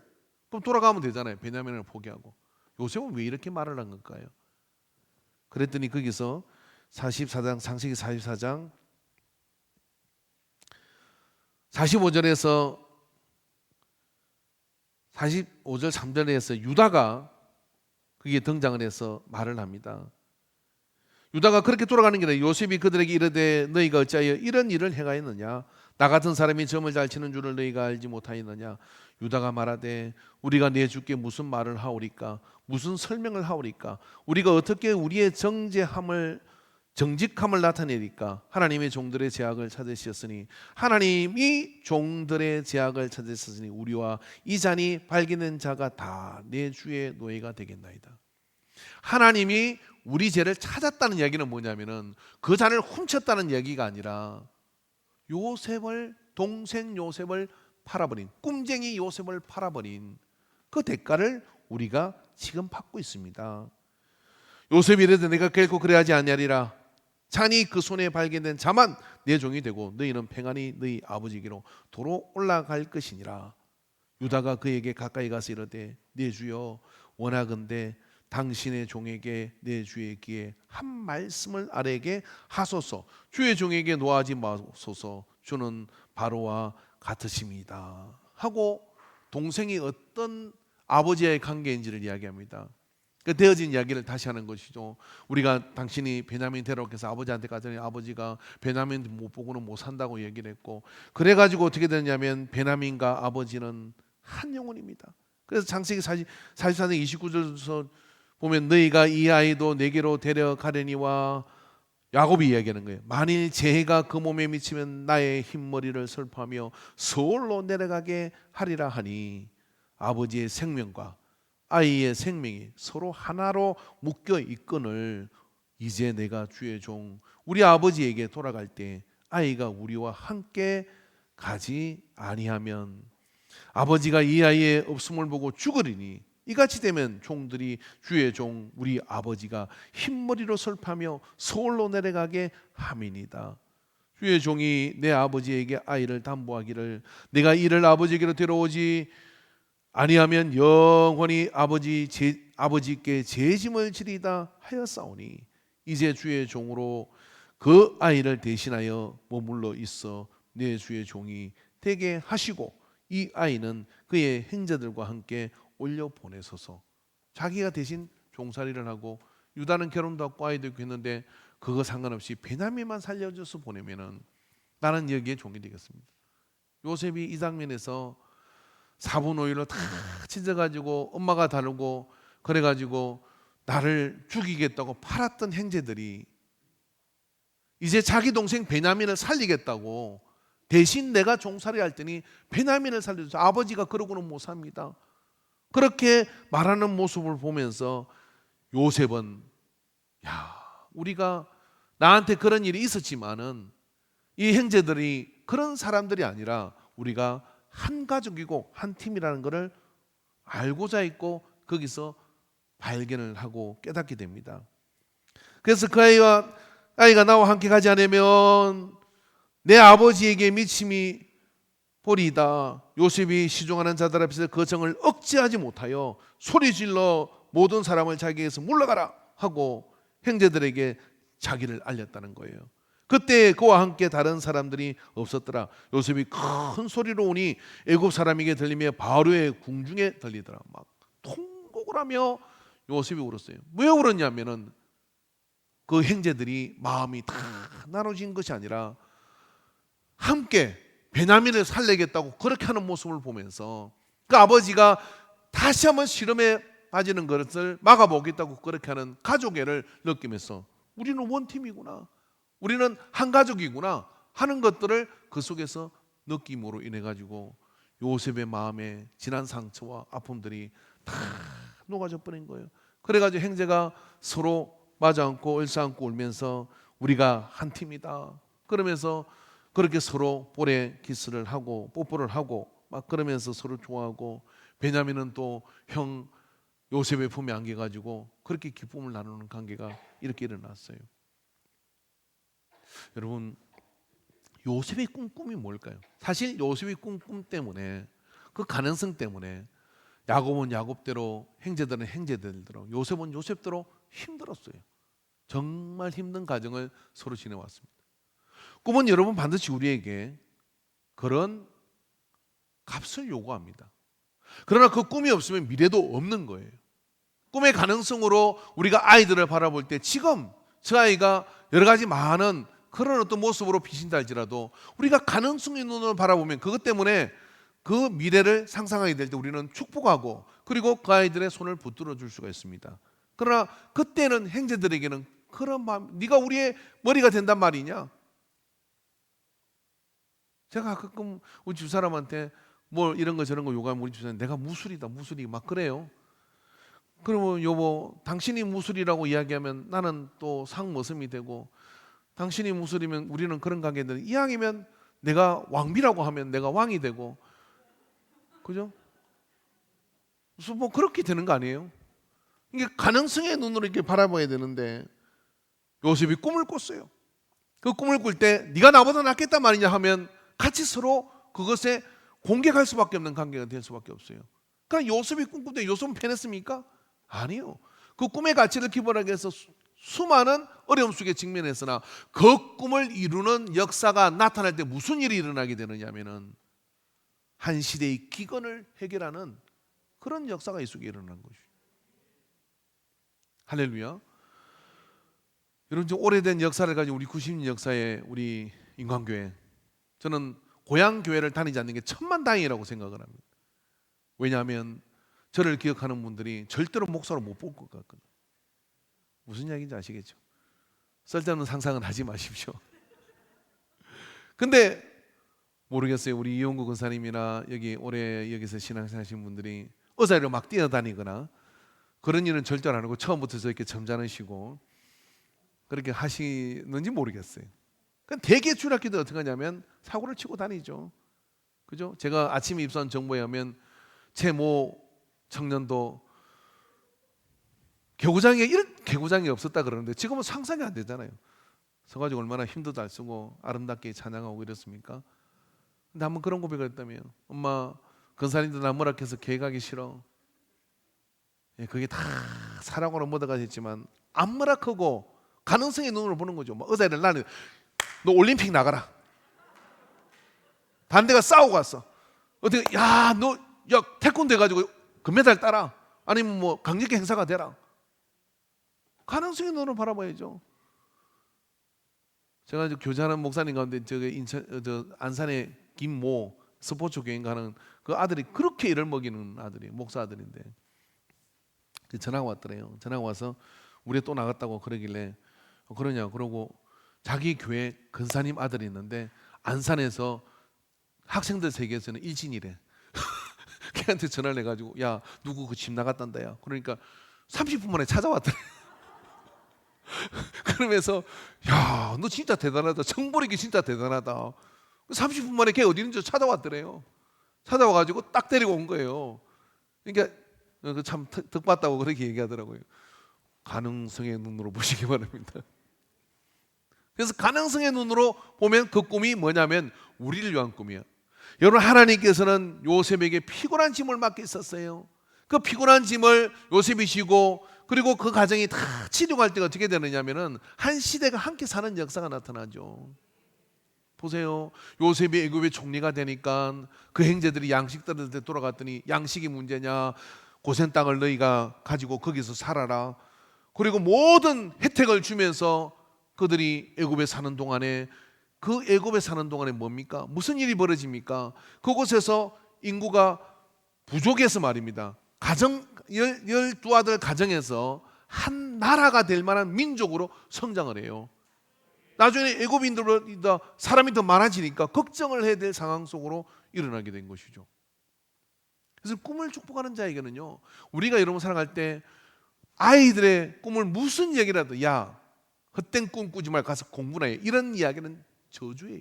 Speaker 1: 그럼 돌아가면 되잖아요. 베냐민을 포기하고. 요셉은 왜 이렇게 말을 한 걸까요? 그랬더니 거기서 44장 창세기 44장 45절에서 45절 3절에서 유다가 거기에 등장을 해서 말을 합니다. 유다가 그렇게 돌아가는 게 아니라 요셉이 그들에게 이르되 너희가 어찌하여 이런 일을 행하였느냐 나 같은 사람이 점을 잘 치는 줄을 너희가 알지 못하였느냐 유다가 말하되 우리가 내 주께 무슨 말을 하오리까 무슨 설명을 하오리까 우리가 어떻게 우리의 정직함을 나타내리까 하나님의 종들의 제약을 찾으셨으니 하나님이 종들의 제약을 찾으셨으니 우리와 이 잔이 발견된 자가 다 내 주의 노예가 되겠나이다. 하나님이 우리 죄를 찾았다는 이야기는 뭐냐면은 그 잔을 훔쳤다는 얘기가 아니라 동생 요셉을 팔아버린 꿈쟁이 요셉을 팔아버린 그 대가를 우리가 지금 받고 있습니다. 요셉이 이르되 내가 결코 그래하지 아니하리라 잔이 그 손에 발견된 자만 내 종이 되고 너희는 평안히 너희 아버지에게로 도로 올라갈 것이니라. 유다가 그에게 가까이 가서 이르되 내 주여 원하건대 당신의 종에게 내 주의 귀에 한 말씀을 아래에게 하소서. 주의 종에게 노하지 마소서. 주는 바로와 같으십니다 하고 동생이 어떤 아버지의 관계인지를 이야기합니다. 그 되어진 이야기를 다시 하는 것이죠. 우리가 당신이 베냐민 데려오께서 아버지한테 가더니 아버지가 베냐민 못 보고는 못 산다고 얘기를 했고 그래가지고 어떻게 되냐면 베냐민과 아버지는 한 영혼입니다. 그래서 창세기 44장 29절에서 보면 너희가 이 아이도 내게로 데려가려니와 야곱이 이야기하는 거예요. 만일 재해가 그 몸에 미치면 나의 흰머리를 슬퍼하며 서울로 내려가게 하리라 하니 아버지의 생명과 아이의 생명이 서로 하나로 묶여 있거늘 이제 내가 주의 종 우리 아버지에게 돌아갈 때 아이가 우리와 함께 가지 아니하면 아버지가 이 아이의 없음을 보고 죽으리니 이같이 되면 종들이 주의 종 우리 아버지가 흰머리로 슬퍼하며 서울로 내려가게 함이니이다. 주의 종이 내 아버지에게 아이를 담보하기를 내가 이를 아버지에게로 데려오지 아니하면 영원히 아버지께 죄짐을 지리다 하였사오니 이제 주의 종으로 그 아이를 대신하여 머물러 있어 내 주의 종이 되게 하시고 이 아이는 그의 형제들과 함께 올려 보내소서. 자기가 대신 종살이를 하고 유다는 결혼도 하고 아이도 있고 했는데 그거 상관없이 베냐민만 살려줘서 보내면은 나는 여기에 종이 되겠습니다. 요셉이 이 장면에서 사분오일로 다 찢어가지고 엄마가 다르고 그래가지고 나를 죽이겠다고 팔았던 형제들이 이제 자기 동생 베냐민을 살리겠다고 대신 내가 종살이 할 테니 베냐민을 살려줘서 아버지가 그러고는 못 삽니다. 그렇게 말하는 모습을 보면서 요셉은 우리가 나한테 그런 일이 있었지만은 이 형제들이 그런 사람들이 아니라 우리가 한 가족이고 한 팀이라는 것을 알고자 했고 거기서 발견을 하고 깨닫게 됩니다. 그래서 그 아이가 나와 함께 가지 않으면 내 아버지에게 미침이 보리이다. 요셉이 시종하는 자들 앞에서 그 정을 억제하지 못하여 소리질러 모든 사람을 자기에게서 물러가라 하고 형제들에게 자기를 알렸다는 거예요. 그때 그와 함께 다른 사람들이 없었더라. 요셉이 큰 소리로 오니 애굽 사람에게 들리며 바로의 궁중에 들리더라. 막 통곡을 하며 요셉이 울었어요. 왜 울었냐면은 그 형제들이 마음이 다 나눠진 것이 아니라 함께 베냐민을 살리겠다고 그렇게 하는 모습을 보면서 그 아버지가 다시 한번 실험에 빠지는 것을 막아보겠다고 그렇게 하는 가족애를 느끼면서 우리는 원팀이구나, 우리는 한 가족이구나 하는 것들을 그 속에서 느낌으로 인해 가지고 요셉의 마음에 지난 상처와 아픔들이 다 녹아져 버린 거예요. 그래가지고 형제가 서로 마주 앉고 일사앉고 울면서 우리가 한 팀이다 그러면서 그렇게 서로 볼에 키스를 하고 뽀뽀를 하고 막 그러면서 서로 좋아하고, 베냐민은 또 형 요셉의 품에 안겨가지고 그렇게 기쁨을 나누는 관계가 이렇게 일어났어요. 여러분, 요셉의 꿈이 뭘까요? 사실 요셉의 꿈 때문에, 그 가능성 때문에 야곱은 야곱대로, 형제들은 형제들대로, 요셉은 요셉대로 힘들었어요. 정말 힘든 가정을 서로 지내왔습니다. 꿈은 여러분 반드시 우리에게 그런 값을 요구합니다. 그러나 그 꿈이 없으면 미래도 없는 거예요. 꿈의 가능성으로 우리가 아이들을 바라볼 때 지금 저 아이가 여러 가지 많은 그런 어떤 모습으로 비신다 할지라도 우리가 가능성의 눈으로 바라보면 그것 때문에 그 미래를 상상하게 될 때 우리는 축복하고 그리고 그 아이들의 손을 붙들어 줄 수가 있습니다. 그러나 그때는 형제들에게는 그런 마음, 네가 우리의 머리가 된단 말이냐? 제가 가끔 우리 집사람한테 뭐 이런 거 저런 거 요구하면 우리 집사람 내가 무술이다 무술이 막 그래요. 그러면 여보 당신이 무술이라고 이야기하면 나는 또 상머슴이 되고, 당신이 무술이면 우리는 그런 관계들, 이왕이면 내가 왕비라고 하면 내가 왕이 되고, 그죠? 무슨 뭐 그렇게 되는 거 아니에요? 이게 가능성의 눈으로 이렇게 바라봐야 되는데 요셉이 꿈을 꿨어요. 그 꿈을 꿀 때 네가 나보다 낫겠단 말이냐 하면 같이 서로 그것에 공격할 수밖에 없는 관계가 될 수밖에 없어요. 그러니까 요셉이 꿈꿀 때 요셉은 편했습니까? 아니요. 그 꿈의 가치를 기본하기 위해서 수많은 어려움 속에 직면했으나 그 꿈을 이루는 역사가 나타날 때 무슨 일이 일어나게 되느냐 하면은 한 시대의 기근을 해결하는 그런 역사가 이 속에 일어나는 것이죠. 할렐루야. 여러분, 좀 오래된 역사를 가지고 우리 90년 역사의 우리 인광교회, 저는 고향 교회를 다니지 않는 게 천만다행이라고 생각을 합니다. 왜냐하면 저를 기억하는 분들이 절대로 목사로 못 볼 것 같거든요. 무슨 이야기인지 아시겠죠? 쓸데없는 상상은 하지 마십시오. 근데 모르겠어요. 우리 이용구 권사님이나 여기 올해 여기서 신앙생활 하신 분들이 의자로 막 뛰어다니거나 그런 일은 절대 안 하고 처음부터 저렇게 점잖으시고 그렇게 하시는지 모르겠어요. 그러니까 대개 주일학교도 어떻게 하냐면 사고를 치고 다니죠. 그죠? 제가 아침에 입수한 정보에 하면 제 모 청년도 개구장에 이런 개구장이 없었다 그러는데 지금은 상상이 안 되잖아요. 서가지고 얼마나 힘도 잘 쓰고 아름답게 찬양하고 이랬습니까? 근데 한번 그런 고백을 했다면, 엄마 근사님도 나 뭐라해서 교회 가기 싫어. 예, 그게 다 사랑으로 묻어가셨지만 안 뭐라하고 가능성의 눈으로 보는 거죠. 뭐 의사를 나는 너 올림픽 나가라. 반대가 싸우고 갔어. 어떻게 너 태권도 해가지고 금메달 따라. 아니면 뭐 강력히 행사가 되라. 가능성의 눈으로 바라봐야죠. 제가 이제 교제하는 목사님 가운데 안산의 김모 스포츠 교인 가는 그 아들이 그렇게 일을 먹이는 아들이 목사 아들인데 전화가 왔더래요. 전화가 와서 우리 또 나갔다고 그러길래 그러냐 그러고 자기 교회 근사님 아들이 있는데 안산에서 학생들 세계에서는 일진이래. 걔한테 전화를 해가지고 야 누구 그 집 나갔단다 야. 그러니까 30분 만에 찾아왔더래. 그러면서 야, 너 진짜 대단하다. 청보리기 진짜 대단하다. 30분 만에 걔 어디 있는지 찾아왔더래요. 찾아와가지고 딱 데리고 온 거예요. 그러니까 참 덕봤다고 그렇게 얘기하더라고요. 가능성의 눈으로 보시기 바랍니다. 그래서 가능성의 눈으로 보면 그 꿈이 뭐냐면 우리를 위한 꿈이야. 여러분, 하나님께서는 요셉에게 피곤한 짐을 맡겼었어요. 그 피곤한 짐을 요셉이 지고, 그리고 그 가정이 다 치료할 때가 어떻게 되느냐면은 한 시대가 함께 사는 역사가 나타나죠. 보세요. 요셉이 애굽의 총리가 되니까 그 형제들이 양식 떨어질 때 돌아갔더니 양식이 문제냐, 고센 땅을 너희가 가지고 거기서 살아라. 그리고 모든 혜택을 주면서 그들이 애굽에 사는 동안에, 그 애굽에 사는 동안에 뭡니까? 무슨 일이 벌어집니까? 그곳에서 인구가 부족해서 말입니다. 가정 12아들 가정에서 한 나라가 될 만한 민족으로 성장을 해요. 나중에 애굽인들보다 사람이 더 많아지니까 걱정을 해야 될 상황 속으로 일어나게 된 것이죠. 그래서 꿈을 축복하는 자에게는요, 우리가 여러분 살아갈 때 아이들의 꿈을 무슨 얘기라도, 야, 헛된 꿈 꾸지 말고 가서 공부나 해, 이런 이야기는 저주예요.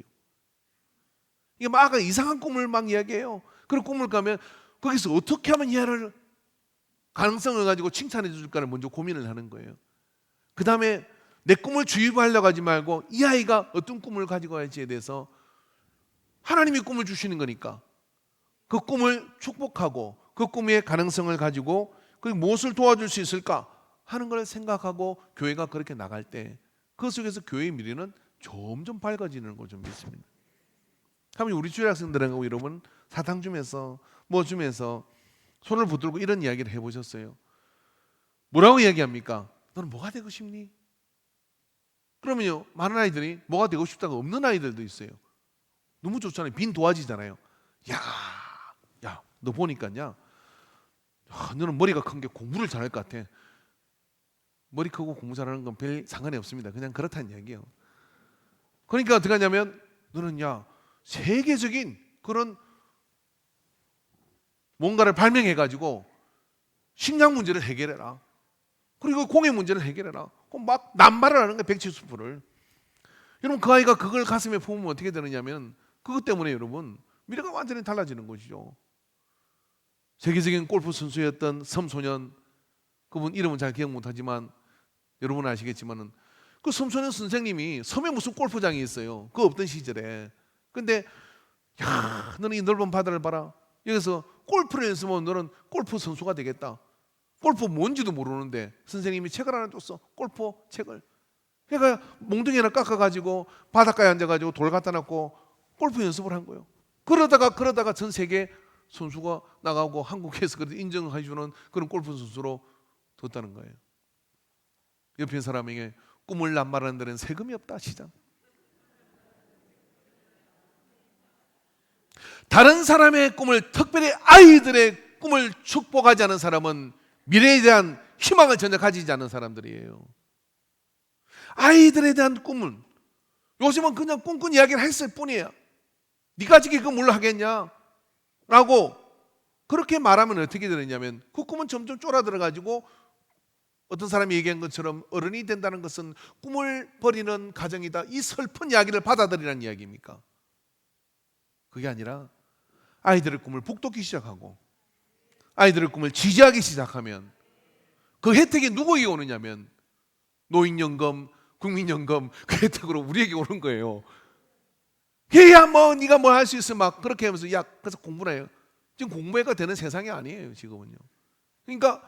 Speaker 1: 이게 막 이상한 꿈을 막 이야기해요. 그리고 꿈을 가면 거기서 어떻게 하면 얘를 가능성을 가지고 칭찬해 줄까를 먼저 고민을 하는 거예요. 그 다음에 내 꿈을 주입하려고 하지 말고 이 아이가 어떤 꿈을 가지고 갈지에 대해서, 하나님이 꿈을 주시는 거니까 그 꿈을 축복하고 그 꿈의 가능성을 가지고 그리고 무엇을 도와줄 수 있을까 하는 걸 생각하고 교회가 그렇게 나갈 때 그 속에서 교회의 미래는 점점 밝아지는 걸 좀 믿습니다. 하면 우리 주일 학생들하고 여러분 사탕 주면서 뭐 주면서 손을 붙들고 이런 이야기를 해보셨어요? 뭐라고 이야기합니까? 너는 뭐가 되고 싶니? 그러면요, 많은 아이들이 뭐가 되고 싶다가 없는 아이들도 있어요. 너무 좋잖아요. 빈 도화지잖아요. 야, 너 보니까냐, 너는 머리가 큰 게 공부를 잘할 것 같아. 머리 크고 공부 잘하는 건 별 상관이 없습니다. 그냥 그렇다는 이야기예요. 그러니까 어떻게 하냐면, 너는 야, 세계적인 그런 뭔가를 발명해가지고 식량 문제를 해결해라. 그리고 공해 문제를 해결해라. 그럼 막 남발을 하는 거예요, 170%를. 여러분, 그 아이가 그걸 가슴에 품으면 어떻게 되느냐면, 그것 때문에 여러분 미래가 완전히 달라지는 것이죠. 세계적인 골프 선수였던 섬소년, 그분 이름은 잘 기억 못하지만 여러분은 아시겠지만은 그 섬소년 선생님이 섬에 무슨 골프장이 있어요. 그 없던 시절에. 근데 야, 너는 이 넓은 바다를 봐라. 여기서 골프를 연습하면 너는 골프 선수가 되겠다. 골프 뭔지도 모르는데 선생님이 책을 하나 줬어. 골프 책을. 그러니까 몽둥이 하나 깎아가지고 바닷가에 앉아가지고 돌 갖다 놨고 골프 연습을 한 거예요. 그러다가 전 세계 선수가 나가고 한국에서 인정해 주는 그런 골프 선수로 뒀다는 거예요. 옆에 사람에게 꿈을 남발하는 데는 세금이 없다, 시장. 다른 사람의 꿈을, 특별히 아이들의 꿈을 축복하지 않은 사람은 미래에 대한 희망을 전혀 가지지 않은 사람들이에요. 아이들에 대한 꿈은 요즘은 그냥 꿈꾼 이야기를 했을 뿐이에요. 네가 지금 그걸 뭘로 하겠냐? 라고 그렇게 말하면 어떻게 되느냐면 그 꿈은 점점 쫄아들어가지고 어떤 사람이 얘기한 것처럼 어른이 된다는 것은 꿈을 버리는 가정이다, 이 슬픈 이야기를 받아들이라는 이야기입니까? 그게 아니라 아이들의 꿈을 북돋기 시작하고 아이들의 꿈을 지지하기 시작하면 그 혜택이 누구에게 오느냐면 노인연금, 국민연금, 그 혜택으로 우리에게 오는 거예요. 해야 뭐 네가 뭐 할 수 있어 막 그렇게 하면서, 야, 그래서 공부나 해요. 지금 공부해가 되는 세상이 아니에요, 지금은요. 그러니까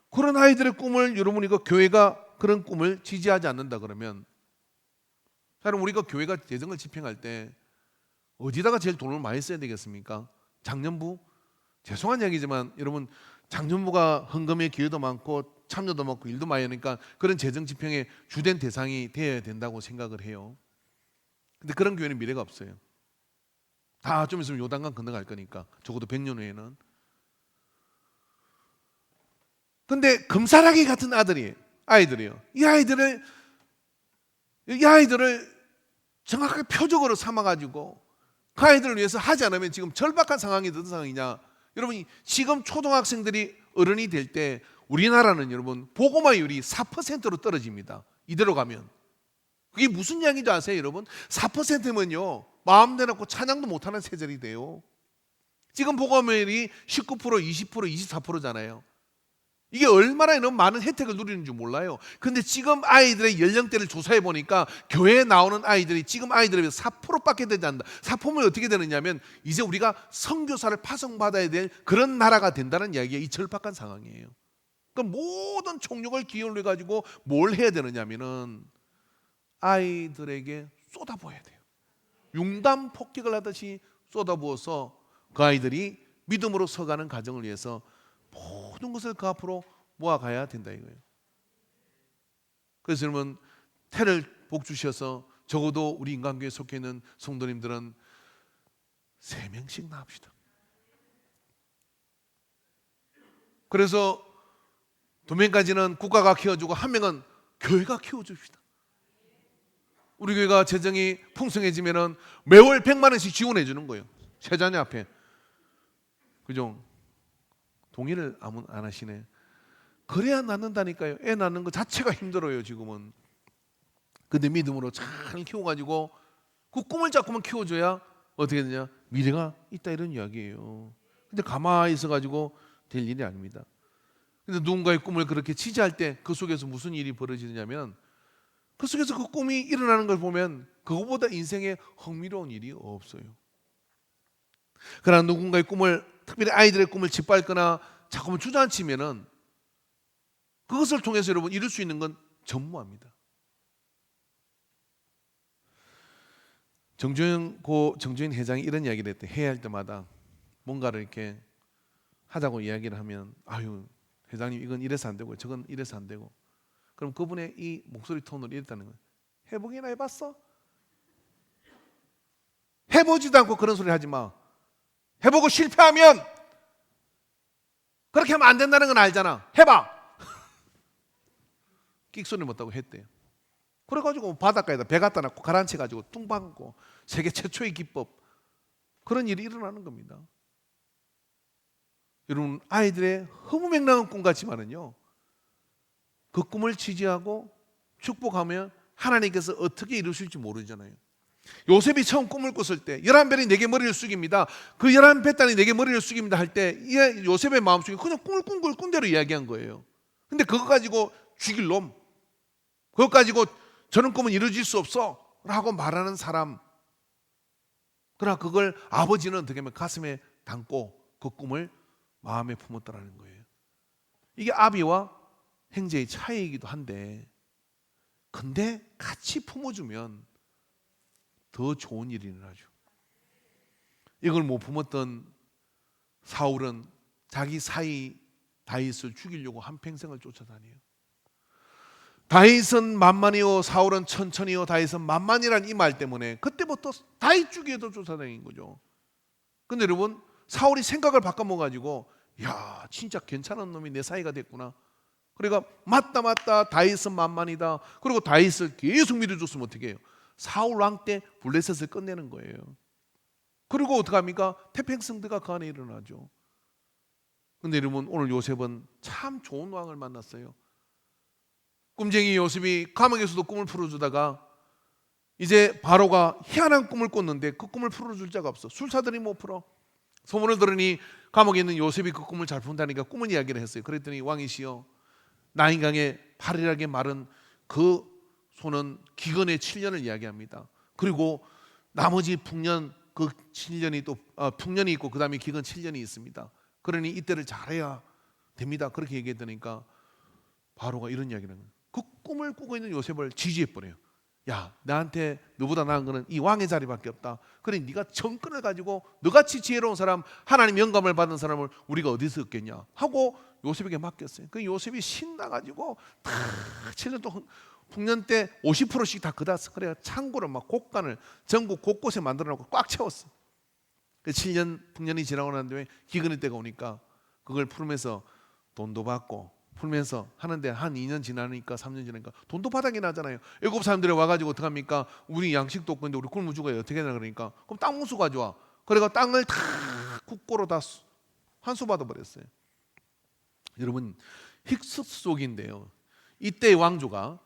Speaker 1: 그런 아이들의 꿈을 여러분이 그 교회가 그런 꿈을 지지하지 않는다 그러면, 여러분, 우리가 교회가 재정을 집행할 때 어디다가 제일 돈을 많이 써야 되겠습니까? 장년부? 죄송한 얘기지만 여러분, 장년부가 헌금의 기회도 많고 참여도 많고 일도 많이 하니까 그런 재정 집행의 주된 대상이 되어야 된다고 생각을 해요. 근데 그런 교회는 미래가 없어요. 다 좀 있으면 요단강 건너갈 거니까, 적어도 100년 후에는. 근데 금사라기 같은 아이들이에요. 이 아이들을 정확하게 표적으로 삼아가지고 그 아이들을 위해서 하지 않으면 지금 절박한 상황이 어떤 상황이냐? 여러분, 지금 초등학생들이 어른이 될 때 우리나라는 여러분 보고마율이 4%로 떨어집니다. 이대로 가면. 그게 무슨 이야기인지 아세요, 여러분? 4%면요 마음대로 놓고 찬양도 못하는 세절이 돼요. 지금 복음율이 19%, 20%, 24%잖아요. 이게 얼마나 이런 많은 혜택을 누리는 줄 몰라요. 근데 지금 아이들의 연령대를 조사해 보니까 교회에 나오는 아이들이 지금 아이들에 비해서 4%밖에 되지 않는다. 4%면 어떻게 되느냐면 이제 우리가 선교사를 파송받아야 될 그런 나라가 된다는 이야기가 이 절박한 상황이에요. 그럼 모든 총력을 기울여 가지고 뭘 해야 되느냐면은 아이들에게 쏟아부어야 돼요. 융단 폭격을 하듯이 쏟아부어서 그 아이들이 믿음으로 서가는 가정을 위해서 모든 것을 그 앞으로 모아가야 된다 이거예요. 그래서 여러분 태를 복 주셔서 적어도 우리 인간교회에 속해 있는 성도님들은 3명씩 낳읍시다. 그래서 2명까지는 국가가 키워주고 1명은 교회가 키워줍시다. 우리 교회가 재정이 풍성해지면은 매월 100만 원씩 지원해 주는 거예요. 세자녀 앞에. 그죠? 동의를 안 하시네. 그래야 낳는다니까요. 애 낳는 거 자체가 힘들어요 지금은. 근데 믿음으로 잘 키워가지고 그 꿈을 자꾸만 키워줘야 어떻게 되냐? 미래가 있다 이런 이야기예요. 근데 가만히 있어가지고 될 일이 아닙니다. 근데 누군가의 꿈을 그렇게 지지할 때 그 속에서 무슨 일이 벌어지느냐면 그 속에서 그 꿈이 일어나는 걸 보면 그거보다 인생에 흥미로운 일이 없어요. 그러나 누군가의 꿈을, 특별히 아이들의 꿈을 짓밟거나 자꾸만 주저앉히면은 그것을 통해서 여러분 이룰 수 있는 건 전무합니다. 정주영 회장이 이런 이야기를 했대. 회의할 때마다 뭔가를 이렇게 하자고 이야기를 하면 아유 회장님 이건 이래서 안 되고 저건 이래서 안 되고 그럼 그분의 이 목소리 톤으로 이랬다는 거예요. 해보기나 해봤어? 해보지도 않고 그런 소리 하지 마. 해보고 실패하면 그렇게 하면 안 된다는 건 알잖아. 해봐. 끽소리 못하고 했대요. 그래가지고 바닷가에다 배 갖다 놨고 가라앉혀가지고 뚱방고 세계 최초의 기법 그런 일이 일어나는 겁니다. 여러분 아이들의 허무맹랑한 꿈 같지만은요 그 꿈을 지지하고 축복하면 하나님께서 어떻게 이루실지 모르잖아요. 요셉이 처음 꿈을 꿨을 때 11별이 내게 머리를 숙입니다. 그 11뱃단이 내게 머리를 숙입니다 할 때 요셉의 마음속에 그냥 꿈을 꾼 걸 꾼 대로 이야기한 거예요. 근데 그거 가지고 죽일 놈, 그거 가지고 저런 꿈은 이루어질 수 없어 라고 말하는 사람, 그러나 그걸 아버지는 어떻게 하면 가슴에 담고 그 꿈을 마음에 품었다라는 거예요. 이게 아비와 형제의 차이이기도 한데 근데 같이 품어주면 더 좋은 일이 일어나죠. 이걸 못 품었던 사울은 자기 사위 다윗을 죽이려고 한평생을 쫓아다녀요. 다윗은 만만이요 사울은 천천히요 다윗은 만만이란 이 말 때문에 그때부터 다윗 죽이려고 쫓아다닌 거죠. 근데 여러분 사울이 생각을 바꿔먹어가지고 야 진짜 괜찮은 놈이 내 사이가 됐구나. 그러니까 맞다 다윗은 만만이다. 그리고 다윗을 계속 밀어줬으면 어떻게 해요? 사울 왕 때 블레셋을 끝내는 거예요. 그리고 어떡합니까? 태평성대가 그 안에 일어나죠. 근데 여러분 오늘 요셉은 참 좋은 왕을 만났어요. 꿈쟁이 요셉이 감옥에서도 꿈을 풀어주다가 이제 바로가 희한한 꿈을 꿨는데 그 꿈을 풀어줄 자가 없어. 술사들이 못 풀어. 소문을 들으니 감옥에 있는 요셉이 그 꿈을 잘 푼다니까 꿈은 이야기를 했어요. 그랬더니 왕이시여 나인강의 파리하게 마른 그 손은 기근의 7년을 이야기합니다. 그리고 나머지 풍년 그 7년이 또 풍년이 있고 그 다음에 기근 7년이 있습니다. 그러니 이때를 잘해야 됩니다. 그렇게 얘기했더니까 바로가 이런 이야기를 하는 거예요. 그 꿈을 꾸고 있는 요셉을 지지해버려요. 야 나한테 너보다 나은 거는 이 왕의 자리밖에 없다. 그래 네가 정권을 가지고 너같이 지혜로운 사람 하나님 영감을 받은 사람을 우리가 어디서 얻겠냐 하고 요셉에게 맡겼어요. 그 요셉이 신나가지고 다 7년 동안 풍년 때 50%씩 다 그다서 그래야 창고를 막 곡간을 전국 곳곳에 만들어놓고 꽉 채웠어. 그 7년 풍년이 지나고 난 다음에 기근의 때가 오니까 그걸 풀면서 돈도 받고 풀면서 하는데 한 2년 지나니까 3년 지나니까 돈도 바닥이 나잖아요. 애굽 사람들이 와가지고 어떡합니까? 우리 양식도 없고 있는데 우리 굶어 죽어야 어떻게 되나 그러니까 그럼 땅 문수 가져와. 그래가 땅을 다 국고로 다 환수 받아버렸어요. 여러분 힉스 속인데요. 이때의 왕조가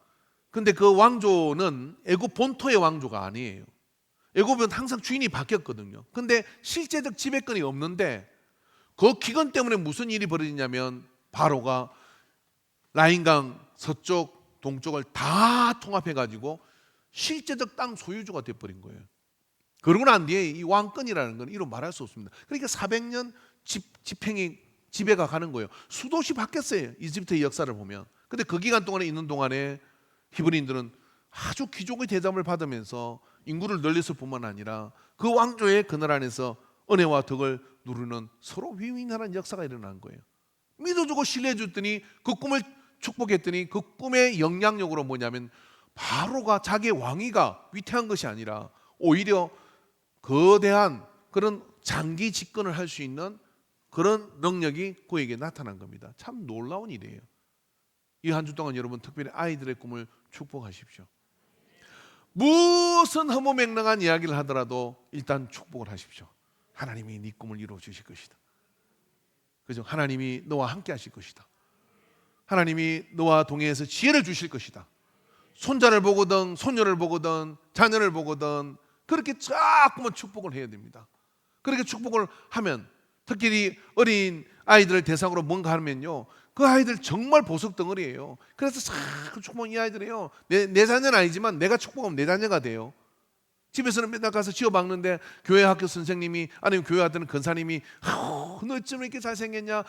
Speaker 1: 근데 그 왕조는 애굽 본토의 왕조가 아니에요. 애굽은 항상 주인이 바뀌었거든요. 근데 실제적 지배권이 없는데 그 기근 때문에 무슨 일이 벌어지냐면 바로가 라인강 서쪽 동쪽을 다 통합해가지고 실제적 땅 소유주가 돼버린 거예요. 그러고 난 뒤에 이 왕권이라는 건 이로 말할 수 없습니다. 그러니까 400년 집행이 지배가 가는 거예요. 수도시 바뀌었어요. 이집트의 역사를 보면. 근데 그 기간 동안에 있는 동안에 히브리인들은 아주 귀족의 대접을 받으면서 인구를 늘렸을 뿐만 아니라 그 왕조의 그늘 안에서 은혜와 덕을 누리는 서로 윈윈하는 역사가 일어난 거예요. 믿어주고 신뢰해줬더니 그 꿈을 축복했더니 그 꿈의 영향력으로 뭐냐면 바로가 자기의 왕위가 위태한 것이 아니라 오히려 거대한 그런 장기 집권을 할 수 있는 그런 능력이 그에게 나타난 겁니다. 참 놀라운 일이에요. 이 한 주 동안 여러분 특별히 아이들의 꿈을 축복하십시오. 무슨 허무맹랑한 이야기를 하더라도 일단 축복을 하십시오. 하나님이 네 꿈을 이루어 주실 것이다. 그죠? 하나님이 너와 함께 하실 것이다. 하나님이 너와 동행해서 지혜를 주실 것이다. 손자를 보거든 손녀를 보거든 자녀를 보거든 그렇게 자꾸만 축복을 해야 됩니다. 그렇게 축복을 하면 특히 어린 아이들을 대상으로 뭔가 하면요 그 아이들 정말 보석 덩어리예요. 그래서 자꾸 축복하면 이 아이들이요 내 자녀는 아니지만 내가 축복하면 내 자녀가 돼요. 집에서는 맨날 가서 지어박는데 교회 학교 선생님이 아니면 교회 왔던 근사님이 너 어쩜 이렇게 잘생겼냐,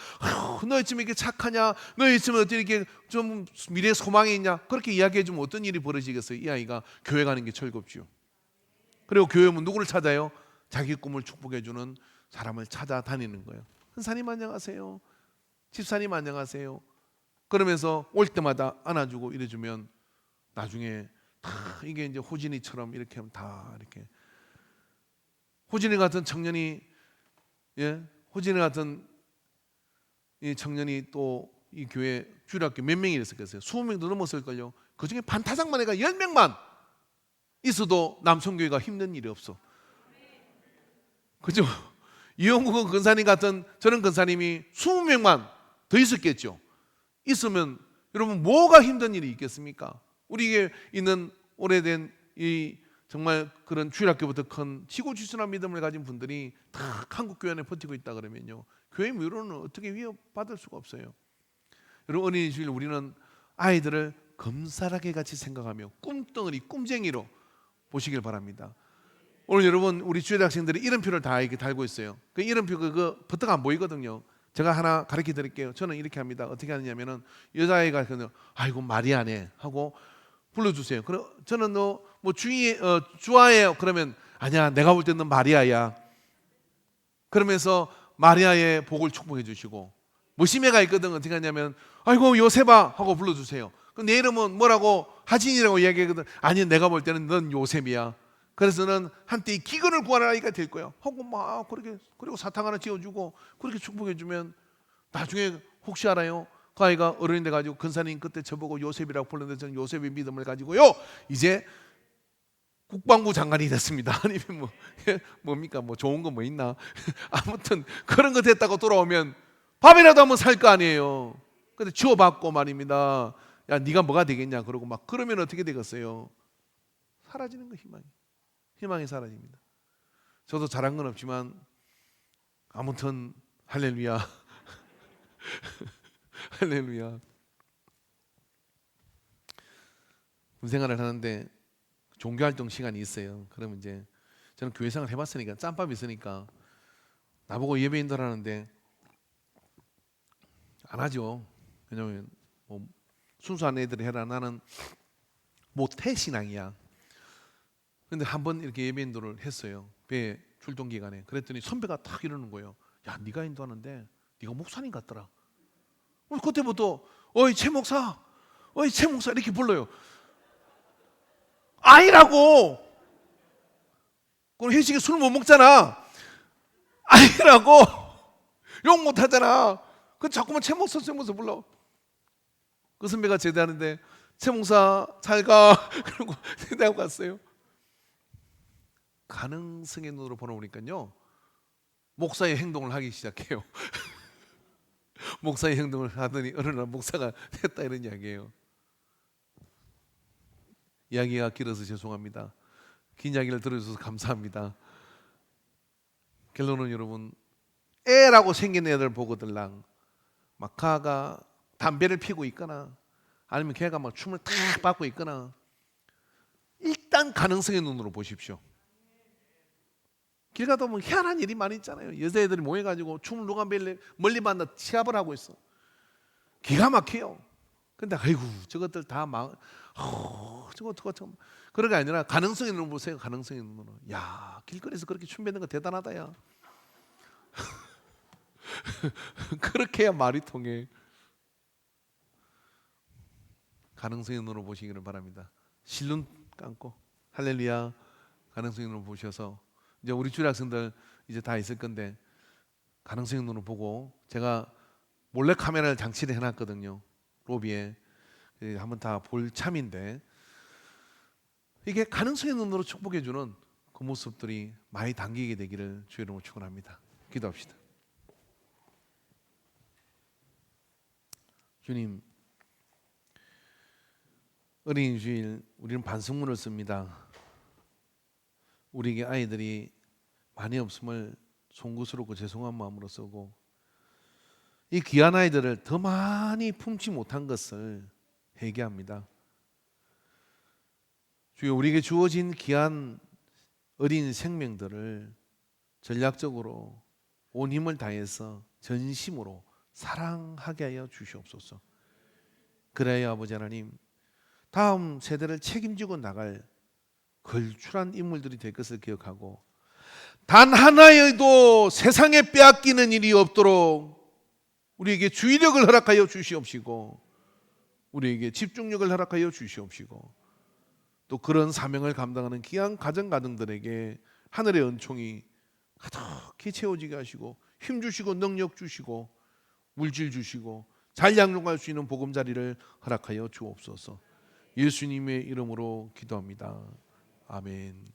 Speaker 1: 너 어쩜 이렇게 착하냐, 너 어쩜 어떻게 이렇게 좀 미래에 소망이 있냐 그렇게 이야기해주면 어떤 일이 벌어지겠어요? 이 아이가 교회 가는 게 즐겁지요. 그리고 교회 오면 누구를 찾아요? 자기 꿈을 축복해주는 사람을 찾아다니는 거예요. 근사님 안녕하세요, 집사님 안녕하세요 그러면서 올 때마다 안아주고 이래주면 나중에 다 이게 이제 호진이처럼 이렇게 하면 다 이렇게 호진이 같은 청년이 호진이 같은 이 청년이 또 이 교회 주일학교 몇 명이 있었겠어요? 20명도 넘었을걸요. 그 중에 반타작만 해가 10명만 있어도 남성교회가 힘든 일이 없어. 그죠? 이영국은 근사님 같은 저런 근사님이 20명만 더 있었겠죠. 있으면 여러분 뭐가 힘든 일이 있겠습니까? 우리에게 있는 오래된 이 정말 그런 주일학교부터 큰 지고지순한 믿음을 가진 분들이 다 한국 교회 안에 버티고 있다 그러면요 교회 미로는 어떻게 위협받을 수가 없어요. 여러분 어린이 주일 우리는 아이들을 검사하게 같이 생각하며 꿈덩어리 꿈쟁이로 보시길 바랍니다. 오늘 여러분 우리 주일 학생들이 이름표를 다 이렇게 달고 있어요. 그 이름표 그거 버터가 안 보이거든요. 제가 하나 가르쳐 드릴게요. 저는 이렇게 합니다. 어떻게 하느냐면은 여자아이가 그냥 아이고 마리아네 하고 불러주세요. 그럼 저는 너 뭐 주아예요. 그러면 아니야 내가 볼 때는 마리아야. 그러면서 마리아의 복을 축복해 주시고 무심해가 있거든. 어떻게 하냐면 아이고 요셉아 하고 불러주세요. 그럼 내 이름은 뭐라고 하진이라고 이야기하거든. 아니 내가 볼 때는 넌 요셉이야. 그래서는 한때 이 기근을 구하는 아이가 될 거예요. 하고 막 그렇게 그리고 사탕 하나 지어주고 그렇게 축복해 주면 나중에 혹시 알아요? 그 아이가 어른이 돼가지고 근사님 그때 저보고 요셉이라고 불렀는데 저는 요셉의 믿음을 가지고요 이제 국방부 장관이 됐습니다. 아니면 뭐 뭡니까 뭐 좋은 거 뭐 있나? 아무튼 그런 거 됐다고 돌아오면 밥이라도 한번 살 거 아니에요. 근데 지어받고 말입니다. 야 네가 뭐가 되겠냐 그러고 막 그러면 어떻게 되겠어요? 사라지는 거 희망이 사라집니다. 저도 잘한 건 없지만 아무튼 할렐루야. 할렐루야. 군생활을 하는데 종교활동 시간이 있어요. 그러면 이제 저는 교회 생활 해봤으니까 짬밥이 있으니까 나보고 예배인들 하는데 안 하죠. 왜냐면 뭐 순수한 애들이 해라. 나는 모태 신앙이야. 근데 한번 이렇게 예배인도를 했어요. 배 출동 기간에. 그랬더니 선배가 딱 이러는 거예요. 야 네가 인도하는데 네가 목사님 같더라. 그때부터 어이 최 목사 이렇게 불러요. 아니라고. 그럼 회식에 술 못 먹잖아. 아니라고. 욕 못 하잖아. 그 자꾸만 최 목사 불러. 그 선배가 제대하는데 최 목사 잘 가. 그러고 제대하고 갔어요. 가능성의 눈으로 보니까요 목사의 행동을 하기 시작해요. 목사의 행동을 하더니 어느 날 목사가 됐다 이런 이야기예요. 이야기가 길어서 죄송합니다. 긴 이야기를 들어주셔서 감사합니다. 결론은 여러분, 애라고 생긴 애들 보거들랑 막 가가 담배를 피고 있거나 아니면 걔가 막 춤을 탁 받고 있거나 일단 가능성의 눈으로 보십시오. 길 가다 보면 희한한 일이 많이 있잖아요. 여자애들이 모여가지고 춤을 누가 멀리 봤나 시합을 하고 있어. 기가 막혀요. 근데 아이고 저것들 다 저거 그런 게 아니라 가능성의 눈으로 보세요. 가능성의 눈으로. 야, 길거리에서 그렇게 춤 배는 거 대단하다 야. 그렇게 해야 말이 통해. 가능성의 눈으로 보시기를 바랍니다. 실눈 감고 할렐루야. 가능성의 눈으로 보셔서 이제 우리 주일 학생들 이제 다 있을 건데 가능성의 눈으로 보고 제가 몰래 카메라를 장치를 해놨거든요. 로비에 한번 다 볼 참인데 이게 가능성의 눈으로 축복해주는 그 모습들이 많이 당기게 되기를 주의 이름으로 축원합니다. 기도합시다. 주님, 어린이 주일 우리는 반성문을 씁니다. 우리에게 아이들이 많이 없음을 송구스럽고 죄송한 마음으로 쓰고 이 귀한 아이들을 더 많이 품지 못한 것을 회개합니다. 주여, 우리에게 주어진 귀한 어린 생명들을 전략적으로 온 힘을 다해서 전심으로 사랑하게 하여 주시옵소서. 그래야 아버지 하나님, 다음 세대를 책임지고 나갈 걸출한 인물들이 될 것을 기억하고 단 하나여도 세상에 빼앗기는 일이 없도록 우리에게 주의력을 허락하여 주시옵시고 우리에게 집중력을 허락하여 주시옵시고 또 그런 사명을 감당하는 귀한 가정가정들에게 하늘의 은총이 가득히 채워지게 하시고 힘 주시고 능력 주시고 물질 주시고 잘 양육할 수 있는 보금자리를 허락하여 주옵소서. 예수님의 이름으로 기도합니다. 아멘.